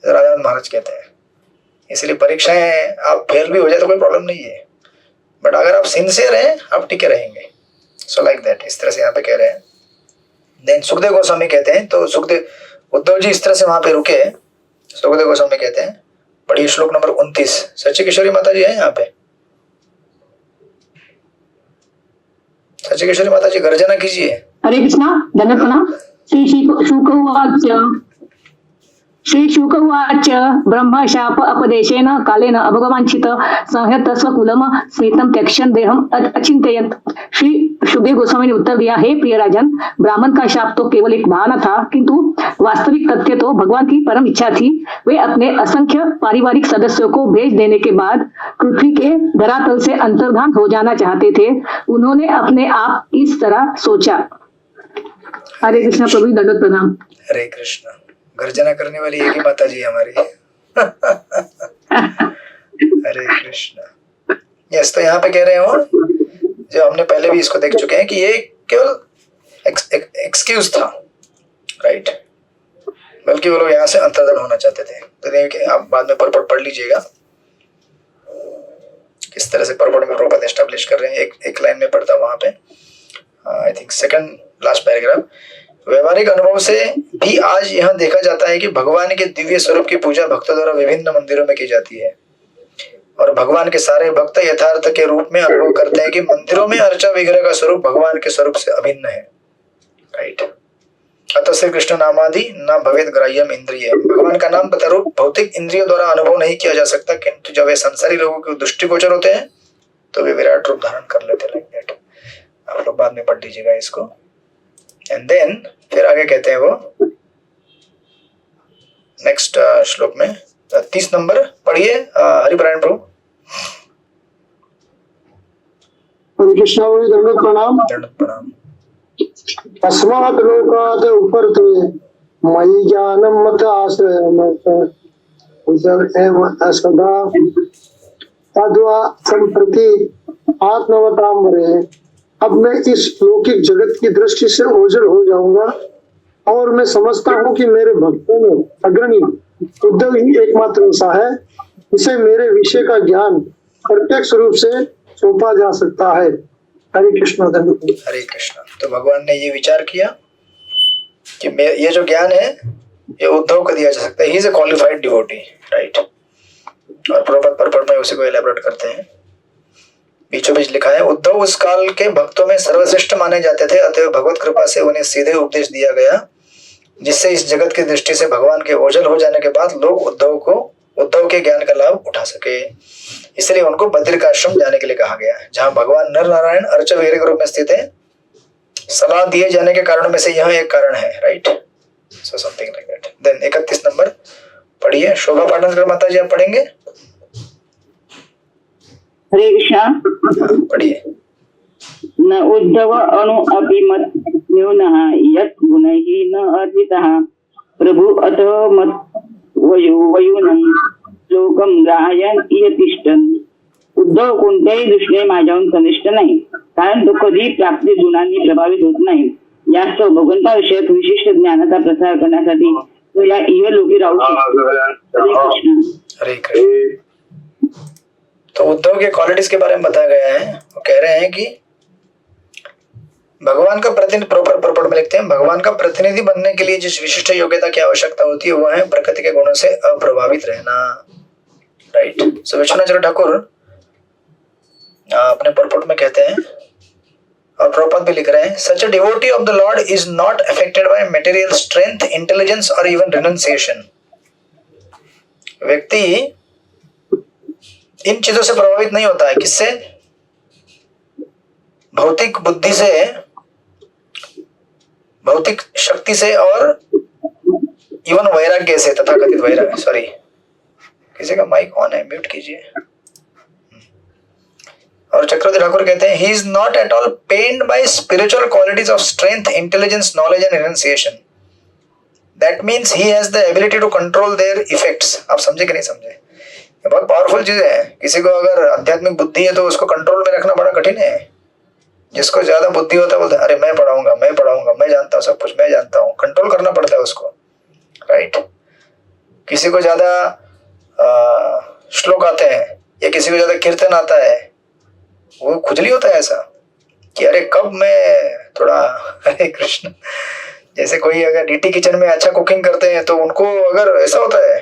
राजा महाराज कहते हैं। इसलिए परीक्षाएं आप फेल भी हो जाए तो कोई प्रॉब्लम नहीं है, बट अगर आप सिंसियर हैं आप टिके रहेंगे। सो लाइक दैट, इस तरह से यहाँ पे कह रहे हैं। देन सुखदेव गोस्वामी कहते हैं, तो सुखदेव उद्धव जी इस तरह से वहां पे रुके। सुखदेव गोस्वामी कहते हैं, पढ़िए श्लोक नंबर 29। सच्ची किशोरी माता जी है यहाँ पे? सच्ची किशोरी माता जी गर्जना कीजिए। हरे कृष्णा, धन्यवाद प्रणाम। श्री शुक उवाच ब्रह्म शाप अपदेशेन कालेन अभगवांचित संहत स्वकुलम स्मितम त्यक्षन देहम अचिंतयत। श्री सुखदेव गोस्वामी ने उत्तर दिया, हे प्रिय राजन, ब्राह्मण का शाप तो केवल एक बहाना था, किंतु वास्तविक तथ्य तो भगवान की परम इच्छा थी। वे अपने असंख्य पारिवारिक सदस्यों को भेज देने के बाद पृथ्वी के धरातल से अंतर्धान हो जाना चाहते थे। उन्होंने अपने आप इस तरह सोचा। हरे कृष्णा प्रभु, दंडवत प्रणाम। हरे कृष्णा। गर्जना करने वाली एक ही माता जी हमारी। हरे कृष्णा। यस, तो यहाँ पे कह रहे हो, जो हमने पहले भी इसको देख चुके हैं कि ये केवल एक्सक्यूज था, राइट? बल्कि वो लोग यहाँ से अंतर्धान होना चाहते थे। तो देखिए, आप बाद में परपट पढ़ लीजिएगा किस तरह से परपट में प्रॉपर एस्टेब्लिश कर रहे हैं। एक लाइन में पढ़ता वहां पे, I think second last paragraph. व्यवहारिक अनुभव से भी आज यह देखा जाता है कि भगवान के दिव्य स्वरूप की पूजा भक्तों द्वारा विभिन्न मंदिरों में की जाती है, और भगवान के सारे भक्त यथार्थ के रूप में अनुभव करते हैं कि मंदिरों में अर्चा विग्रह का स्वरूप भगवान के स्वरूप से अभिन्न है, राइट? अतः श्री कृष्ण नामादि न भवेद ग्राह्यम इंद्रिय। भगवान का नाम तथा रूप भौतिक इंद्रियों द्वारा अनुभव नहीं किया जा सकता, किंतु जब वे संसारी लोगों के दृष्टिगोचर होते हैं तो वे विराट रूप धारण कर लेते, लाइक दैट। आप लोग बाद में पढ़ लीजिएगा इसको। एंड देन फिर आगे कहते हैं वो नेक्स्ट श्लोक में 30 नंबर पढ़िए, हरिपरायण प्रभु। हरे कृष्णा, दंडवत प्रणाम। दंडवत प्रणाम। अस्मात् लोकात् उपरते मयि ज्ञानं मत आश्रयम् एव असदा तद्वा संप्रति आत्मवताम्बरे। अब मैं इस लौकिक जगत की दृष्टि से ओझल हो जाऊंगा, और मैं समझता हूँ कि मेरे भक्तों में अग्रणी उद्धव ही एकमात्र ऐसा है जिसे मेरे विषय का ज्ञान प्रत्यक्ष रूप से सौंपा जा सकता है। हरे कृष्ण। हरे कृष्ण। तो भगवान ने ये विचार किया कि ये जो ज्ञान है ये उद्धव को दिया जा सकता है। He is a qualified devotee, right? और प्रॉपर परपट में उसी को एलैबोरेट करते हैं। बीचों बीच लिखा है, उद्धव उस काल के भक्तों में सर्वश्रेष्ठ माने जाते थे, अतः भगवत कृपा से उन्हें सीधे उपदेश दिया गया, जिससे इस जगत की दृष्टि से भगवान के ओझल हो जाने के बाद लोग उद्धव के ज्ञान का लाभ उठा सके। इसलिए उनको बद्रिकाश्रम जाने के लिए कहा गया, जहां भगवान नर नारायण अर्चा विग्रह के रूप में स्थित है। सलाह दिए जाने के कारणों में से यह एक कारण है, right? So something like that. Then 31 number पढ़िए, शोभा पाटनकर माता जी, आप पढ़ेंगे? हरे कृष्णा। पढ़िए। न उद्धव अणु अपि मत न्यूनः यत् गुणैः न अर्जितः प्रभु अतः मत वयूनं श्लोकं ग्राह्यन् इह तिष्ठन्। उद्धव कोणत्याही दृष्टीने माझ्याहून कनिष्ठ नाही, कारण तो कधी प्राप्ती गुणांनी प्रभावित होत नाही। यास्तव भगवंताविषयक विशिष्ट ज्ञानाचा प्रसार करण्यासाठी तो या इह लोकी राहू शकतो। हरे कृष्ण। हरे कृष्ण। तो उद्धव के क्वालिटीज के बारे में बताया गया है। वो कह रहे हैं कि भगवान का प्रतिनिधि, प्रॉपर परपट में लिखते हैं, भगवान का प्रतिनिधि बनने के लिए जिस विशिष्ट योग्यता की आवश्यकता होती है वह है प्रकृति के गुणों से अप्रभावित रहना, राइट? सो विश्वनाथ ठाकुर अपने परपट में कहते हैं, और प्रॉपर भी लिख रहे हैं, such a devotee of the Lord is not affected by material strength, intelligence और इवन रिनंसिएशन। व्यक्ति इन चीजों से प्रभावित नहीं होता है। किससे? भौतिक बुद्धि से भौतिक शक्ति से और इवन वैराग्य से, तथाकथित वैराग्य, सॉरी किसी का माइक ऑन है, म्यूट कीजिए। और चक्रवर्ती ठाकुर कहते हैं, he is not at all pained by spiritual qualities of strength, intelligence, knowledge and renunciation. That means he has the ability to control their effects. आप समझे कि नहीं समझे? ये बहुत पावरफुल चीज है। किसी को अगर आध्यात्मिक बुद्धि है तो उसको कंट्रोल में रखना बड़ा कठिन है। जिसको ज्यादा बुद्धि होता है बोलता है अरे मैं पढ़ाऊंगा, मैं जानता हूँ सब कुछ, मैं जानता हूँ। कंट्रोल करना पड़ता है उसको, राइट। किसी को ज्यादा श्लोक आते हैं या किसी को ज्यादा कीर्तन आता है, वो खुजली होता है ऐसा कि अरे कब मैं थोड़ा हरे कृष्ण। जैसे कोई अगर डीटी किचन में अच्छा कुकिंग करते हैं तो उनको अगर ऐसा होता है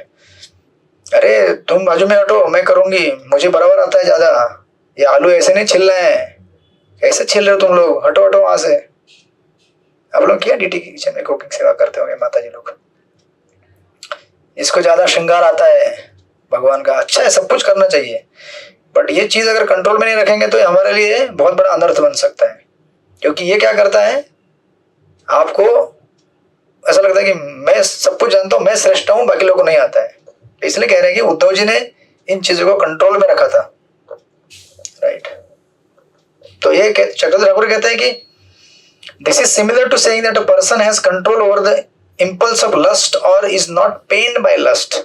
अरे तुम बाजू में हटो, मैं करूंगी, मुझे बराबर आता है ज्यादा, ये आलू ऐसे नहीं छिल रहे हैं, कैसे छिल रहे हो तुम लोग, हटो हटो वहां से। आप लोग क्या डीटी किचन में कुकिंग सेवा करते होंगे माता जी लोग। इसको ज्यादा श्रृंगार आता है भगवान का, अच्छा है, सब कुछ करना चाहिए, बट ये चीज अगर कंट्रोल में नहीं रखेंगे तो हमारे लिए बहुत बड़ा अनर्थ बन सकता है। क्योंकि ये क्या करता है, आपको ऐसा लगता है कि मैं सब कुछ जानता हूं, मैं श्रेष्ठ हूं, बाकी लोगों को नहीं आता है। इसलिए कह रहे हैं कि उद्धव जी ने इन चीजों को कंट्रोल में रखा था, राइट। तो ये चक्रवर्ती ठाकुर कहते हैं कि this is similar to saying that a person has control over the impulse of lust और is not pained by lust.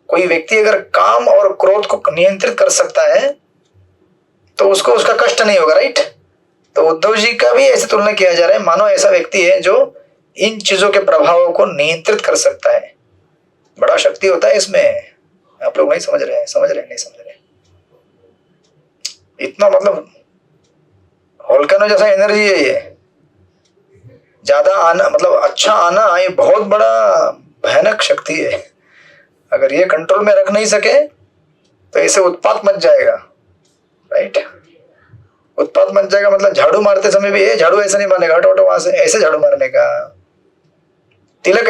कोई व्यक्ति अगर काम और क्रोध को नियंत्रित कर सकता है तो उसको उसका कष्ट नहीं होगा, राइट। तो उद्धव जी का भी ऐसे तुलना किया जा रहा है, मानो ऐसा व्यक्ति है जो इन चीजों के प्रभावों को नियंत्रित कर सकता है। बड़ा शक्ति होता है इसमें। आप लोग नहीं समझ रहे हैं, नहीं समझ रहे। इतना मतलब होलकनो जैसा एनर्जी है ये। ज्यादा आना मतलब अच्छा आना, ये बहुत बड़ा भयानक शक्ति है। अगर ये कंट्रोल में रख नहीं सके तो इसे उत्पात मच जाएगा, राइट। उत्पात मच जाएगा मतलब झाड़ू मारते समय भी ये झाड़ू ऐसे नहीं मारेगा, हटो हटो वहां से, ऐसे झाड़ू मारने का। तिलक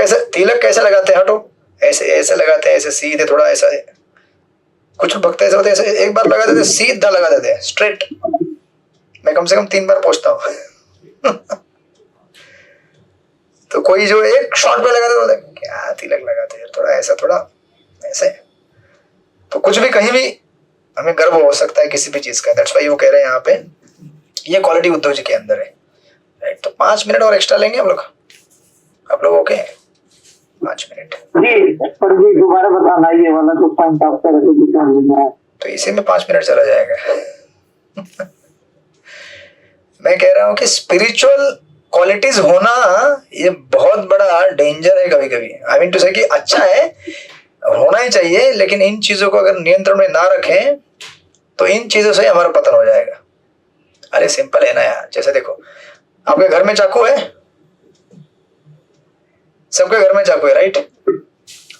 कैसे लगाते हैं, हटो ऐसे ऐसे लगाते हैं, ऐसे सीधे थोड़ा ऐसा। कुछ भक्त ऐसे होते हैं, ऐसे एक बार लगा देते सीधा लगा देते हैं स्ट्रेट। मैं कम से कम 3 बार पूछता हूँ। तो कोई जो एक शॉट पे लगा देते क्या तिलक लगाते हैं, थोड़ा ऐसा थोड़ा ऐसे। तो कुछ भी कहीं भी हमें गर्व हो सकता है किसी भी चीज का। दैट्स व्हाई वो कह रहे हैं यहाँ पे ये क्वालिटी उद्धव जी के अंदर है, राइट। तो 5 मिनट और एक्स्ट्रा लेंगे हम लोग। आप लोग ओके? 5 मिनट जी। पर जी दोबारा बताना ये वाला तो पॉइंट आप कर रहे थे, तो इसी में 5 मिनट चला जाएगा। मैं कह रहा हूं कि स्पिरिचुअल क्वालिटीज होना ये बहुत बड़ा डेंजर है कभी कभी। आई मीन टू से कि अच्छा है, होना ही चाहिए, लेकिन इन चीजों को अगर नियंत्रण में ना रखें तो इन चीजों से हमारा पतन हो जाएगा। अरे सिंपल है ना यार। जैसे देखो, आपके घर में चाकू है, सबके घर में चाकू है, राइट।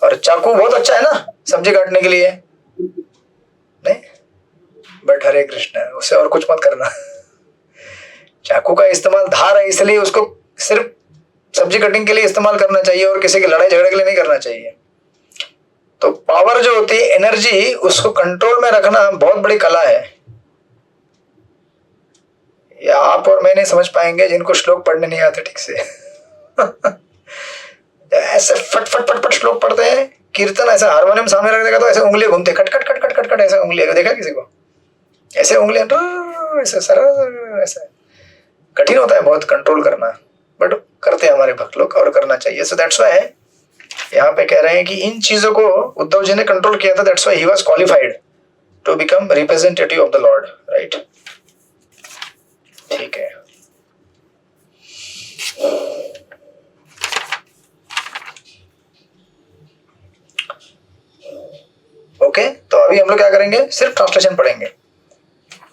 और चाकू बहुत अच्छा है ना सब्जी काटने के लिए, नहीं? बट हरे कृष्ण, उससे और कुछ मत करना। चाकू का इस्तेमाल धार है इसलिए उसको सिर्फ सब्जी कटिंग के लिए इस्तेमाल करना चाहिए और किसी की लड़ाई झगड़े के लिए नहीं करना चाहिए। तो पावर जो होती है, एनर्जी, उसको कंट्रोल में रखना बहुत बड़ी कला है। या आप और मैं नहीं समझ पाएंगे जिनको श्लोक पढ़ने नहीं आते ठीक से। ऐसे फट फट फट फट श्लोक पढ़ते हैं, कीर्तन ऐसा हारमोनियम सामने रख देगा तो ऐसे उंगलियां घूमते, खट खट खट खट खट खट, ऐसे उंगलियां देखा किसी को? ऐसे उंगलियां ऐसे सरल, ऐसे कठिन होता है बहुत कंट्रोल करना, बट करते हैं हमारे भक्त लोग और करना चाहिए। सो दैट्स व्हाई यहाँ पे कह रहे हैं कि इन चीजों को उद्धव जी ने कंट्रोल किया था। That's why he was qualified to become representative of the lord, right. ठीक है, ओके। तो अभी हम लोग क्या करेंगे, सिर्फ ट्रांसलेशन पढ़ेंगे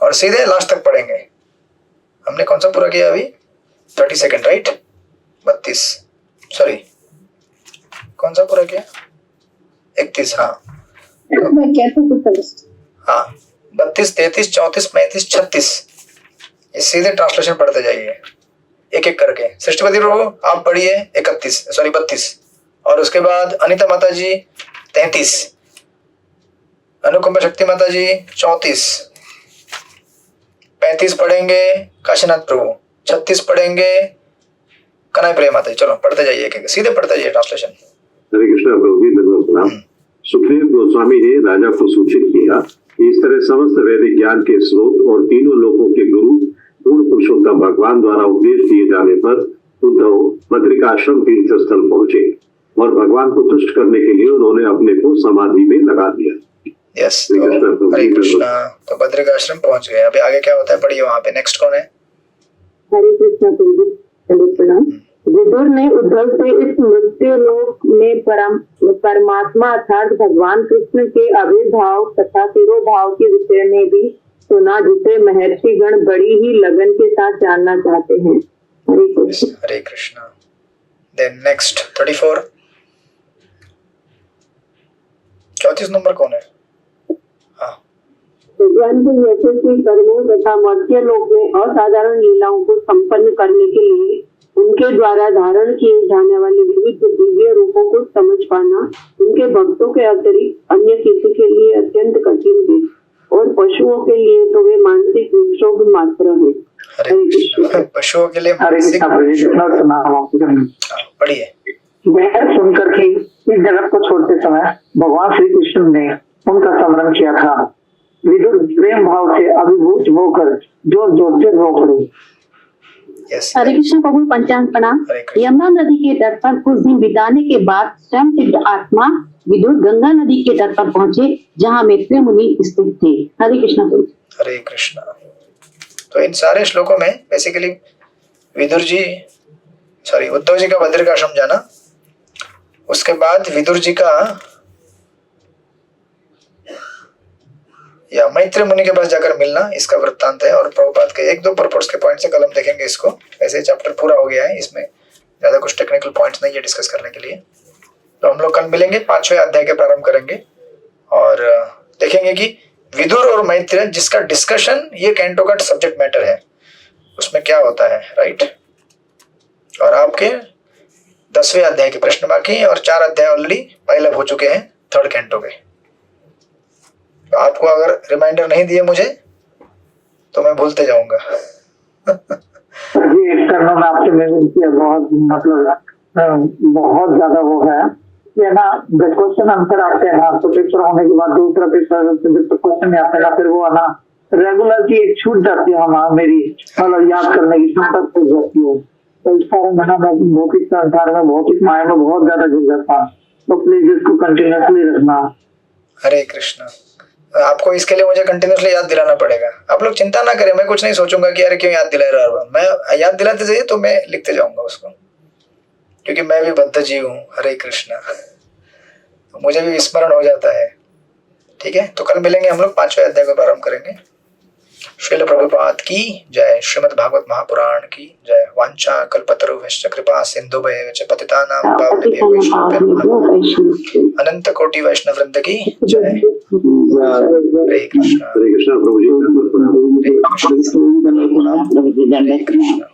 और सीधे लास्ट तक पढ़ेंगे। हमने कौन सा पूरा किया अभी? 30 सेकेंड, राइट। 32, सॉरी कौन सा पूरा किया? 31, हाँ हाँ, 32, 33, 34, 35, 36। ये सीधे ट्रांसलेशन पढ़ते जाइए एक एक करके। सृष्टिपति प्रभु आप पढ़िए 32, और उसके बाद अनिता माता जी 33, अनुकंपा शक्ति माता जी 34, 35 पढ़ेंगे काशीनाथ प्रभु, 36 पढ़ेंगे कनाई प्रेम आता है। चलो पढ़ते जाइए, एक सीधे पढ़ते जाइए ट्रांसलेशन। हरे कृष्ण प्रभु जी, धन्यवाद प्रणाम। सुखदेव गोस्वामी ने राजा को सूचित किया कि इस तरह समस्त वैदिक ज्ञान के स्रोत और तीनों लोकों के गुरु पूर्ण पुरुषोत्तम भगवान द्वारा उपदेश दिए जाने पर उद्धव बद्रिकाश्रम तीर्थ स्थल पहुंचे और भगवान को तुष्ट करने के लिए उन्होंने अपने को समाधि में लगा दिया। यस, हरे कृष्णा। तो बद्रिकाश्रम पहुंच गए, अभी आगे क्या होता है पढ़िए वहां पे। नेक्स्ट कौन है? हरे कृष्ण प्रणाम। विदुर ने उद्धव से इस मृत्यु लोक में परमात्मा अर्थात भगवान कृष्ण के आविर्भाव तथा तिरोभाव के विषय में भी सुना, जिसे महर्षि गण बड़ी ही लगन के साथ जानना चाहते हैं। हरे कृष्ण। हरे कृष्णा। देन नेक्स्ट 34, 34 नंबर कौन है? हाँ, भगवान के यशस्वी कर्मों तथा मर्त्य लोक में असाधारण लीलाओं को संपन्न करने के लिए उनके द्वारा धारण किए जाने वाले विविध दिव्य रूपों को समझ पाना उनके भक्तों के अतिरिक्त अन्य किसी के लिए अत्यंत कठिन है और पशुओं के लिए तो वे मानसिक विक्षोभ मात्र है। हरे कृष्ण। पशुओं के लिए मानसिक पढ़िए। वह सुनकर कि इस जगत को छोड़ते समय भगवान श्री कृष्ण ने उनका स्मरण किया था, विदुर प्रेम भाव से अभिभूत होकर जोर जोर से रो पड़े। हरे कृष्ण प्रभु, पंचांग प्रणाम। यमुना नदी के तट पर कुछ दिन बिताने के बाद स्वयं सिद्ध आत्मा विदुर गंगा नदी के तट पर पहुंचे, जहाँ मैत्रेय मुनि स्थित थे। हरे कृष्ण प्रभु। हरे कृष्णा। तो इन सारे श्लोकों में बेसिकली उद्धव जी का बद्रिकाश्रम जाना, उसके बाद विदुर जी का या मैत्रेय मुनि के पास जाकर मिलना, इसका वृत्तांत है। और प्रभुपाद के एक दो परपोर्ट्स के पॉइंट से कल हम देखेंगे इसको। वैसे चैप्टर पूरा हो गया है, इसमें ज्यादा कुछ टेक्निकल पॉइंट्स नहीं है डिस्कस करने के लिए। तो हम लोग कल मिलेंगे, 5वें अध्याय के प्रारंभ करेंगे और देखेंगे कि विदुर और मैत्रेय जिसका डिस्कशन ये कैंटो का सब्जेक्ट मैटर है, उसमें क्या होता है, राइट। और आपके 10वें अध्याय के प्रश्न बाकी, और 4 अध्याय ऑलरेडी पाइल अप हो चुके हैं 3rd कैंटो के। तो आपको अगर रिमाइंडर नहीं दिए मुझे तो मैं भूलते जाऊंगा। जी, इस करना में आपसे मेरे बहुत मतलब बहुत ज्यादा वो है ये ना, क्वेश्चन आंसर आते हैं ना, तो पेपर होने के बाद दूसरा पेपर क्वेश्चन नहीं आता, फिर वो है ना रेगुलर की एक छूट जाती है हमारा, मेरी मतलब याद करने की क्षमता छूट जाती है। तो इस कारण मैं भौतिक संसार में भौतिक माया में बहुत ज्यादा गिर जाता हूँ, तो प्लीज इसको कंटिन्यूसली रखना। हरे कृष्णा। आपको इसके लिए मुझे कंटिन्यूसली याद दिलाना पड़ेगा। आप लोग चिंता ना करें, मैं कुछ नहीं सोचूंगा कि यार क्यों याद दिला रहा हूं। मैं याद दिलाते जाइए तो मैं लिखते जाऊंगा उसको, क्योंकि मैं भी बद्ध जीव हूँ। हरे कृष्णा। तो मुझे भी स्मरण हो जाता है। ठीक है, तो कल मिलेंगे हम लोग, 5वें अध्याय को प्रारंभ करेंगे। श्रील प्रभुपाद की जय। श्रीमद् भागवत महापुराण की जय। वांछा कल्पतरुभ्यश्च कृपा सिन्धुभ्यश्च पतितानां पावनेभ्यो वैष्णवेभ्यो अनंत कोटि वैष्णव वृंद की जय। हरे कृष्णा। हरे कृष्ण प्रभु जी, हरे कृष्ण।